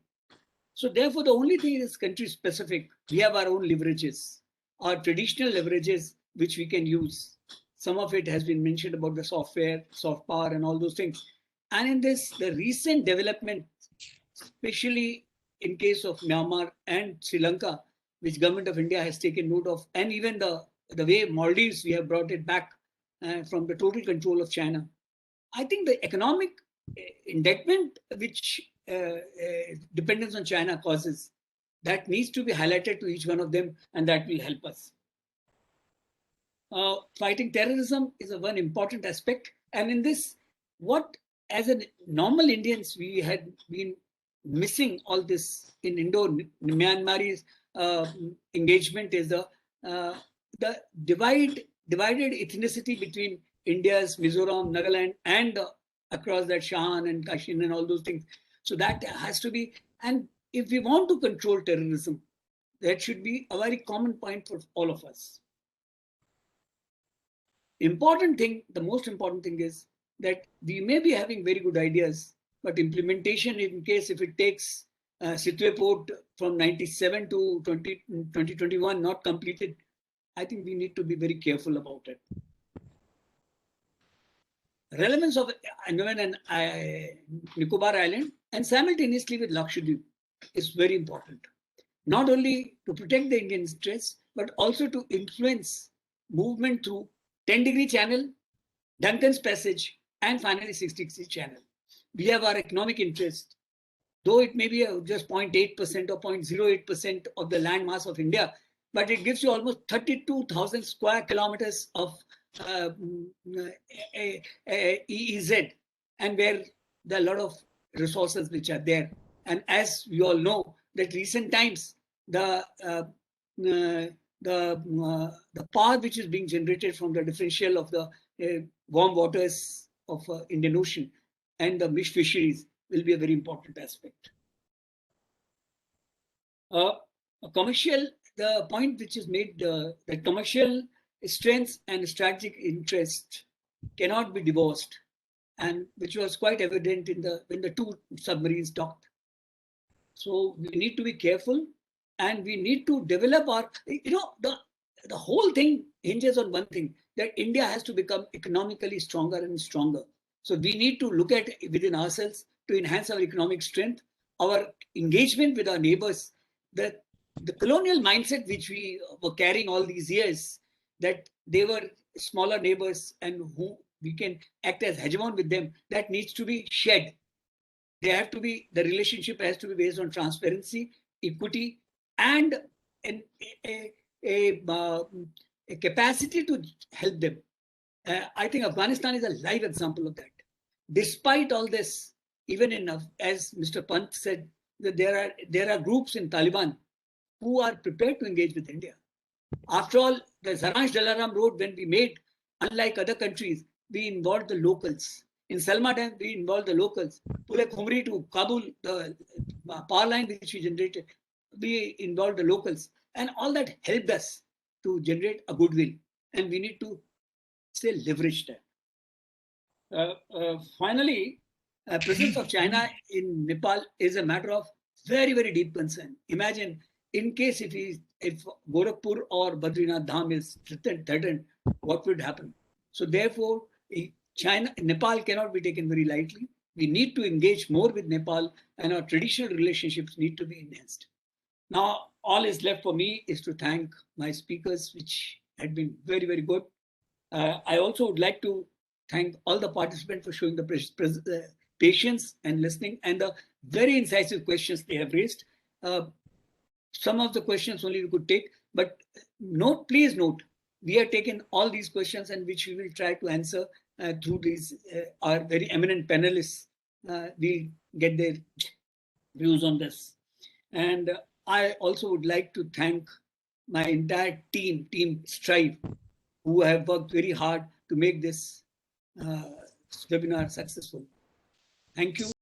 So therefore, the only thing is country specific. We have our own leverages, our traditional leverages which we can use. Some of it has been mentioned about the software, soft power, and all those things. And in this, the recent development, especially in case of Myanmar and Sri Lanka, which government of India has taken note of, and even the way Maldives, we have brought it back from the total control of China. I think the economic indebtedness which dependence on China causes, that needs to be highlighted to each one of them, and that will help us. Fighting terrorism is one important aspect, and in this, what as a normal Indians we had been missing all this in Indo-Myanmar's engagement is the divided ethnicity between India's Mizoram, Nagaland, and across that Shan and Kashin and all those things. So that has to be, and if we want to control terrorism, that should be a very common point for all of us. The most important thing is that we may be having very good ideas, but implementation, in case if it takes Sitwe Port from 97 to 2021 not completed, I think we need to be very careful about it. Relevance of Andaman and Nicobar Island and simultaneously with Lakshadweep is very important. Not only to protect the Indian interests, but also to influence movement through 10-degree channel, Duncan's Passage, and finally 6-degree channel. We have our economic interest, though it may be just 0.8% or 0.08% of the land mass of India, but it gives you almost 32,000 square kilometers of EEZ, and where there are a lot of resources which are there. And as we all know, that recent times, the power which is being generated from the differential of the warm waters of Indian Ocean and the mixed fisheries will be a very important aspect. The point which is made that commercial strengths and strategic interest cannot be divorced, and which was quite evident in when the two submarines docked. So we need to be careful, and we need to develop our, the whole thing hinges on one thing, that India has to become economically stronger and stronger. So we need to look at within ourselves to enhance our economic strength, our engagement with our neighbors, that the colonial mindset which we were carrying all these years, that they were smaller neighbors and who we can act as hegemon with them, that needs to be shed. The relationship has to be based on transparency, equity, and a capacity to help them. I think Afghanistan is a live example of that. Despite all this, even as Mr. Pant said, that there are groups in Taliban who are prepared to engage with India. After all, the Zaranj-Dalaram road, when we made, unlike other countries, we involved the locals. In Salma Dam, we involved the locals. Pure Khumri to Kabul, the power line which we generated, we involved the locals. And all that helped us to generate a goodwill. And we need to leverage that. Finally, presence of China in Nepal is a matter of very, very deep concern. Imagine, in case if Gorakhpur or Badrinath Dham is threatened, what would happen? So therefore, Nepal cannot be taken very lightly. We need to engage more with Nepal, and our traditional relationships need to be enhanced. Now, all is left for me is to thank my speakers, which had been very, very good. I also would like to thank all the participants for showing the patience and listening, and the very incisive questions they have raised. Some of the questions only we could take, but please note, we have taken all these questions and which we will try to answer through these our very eminent panelists. We'll get their views on this. And I also would like to thank my entire team Strive, who have worked very hard to make this webinar successful. Thank you.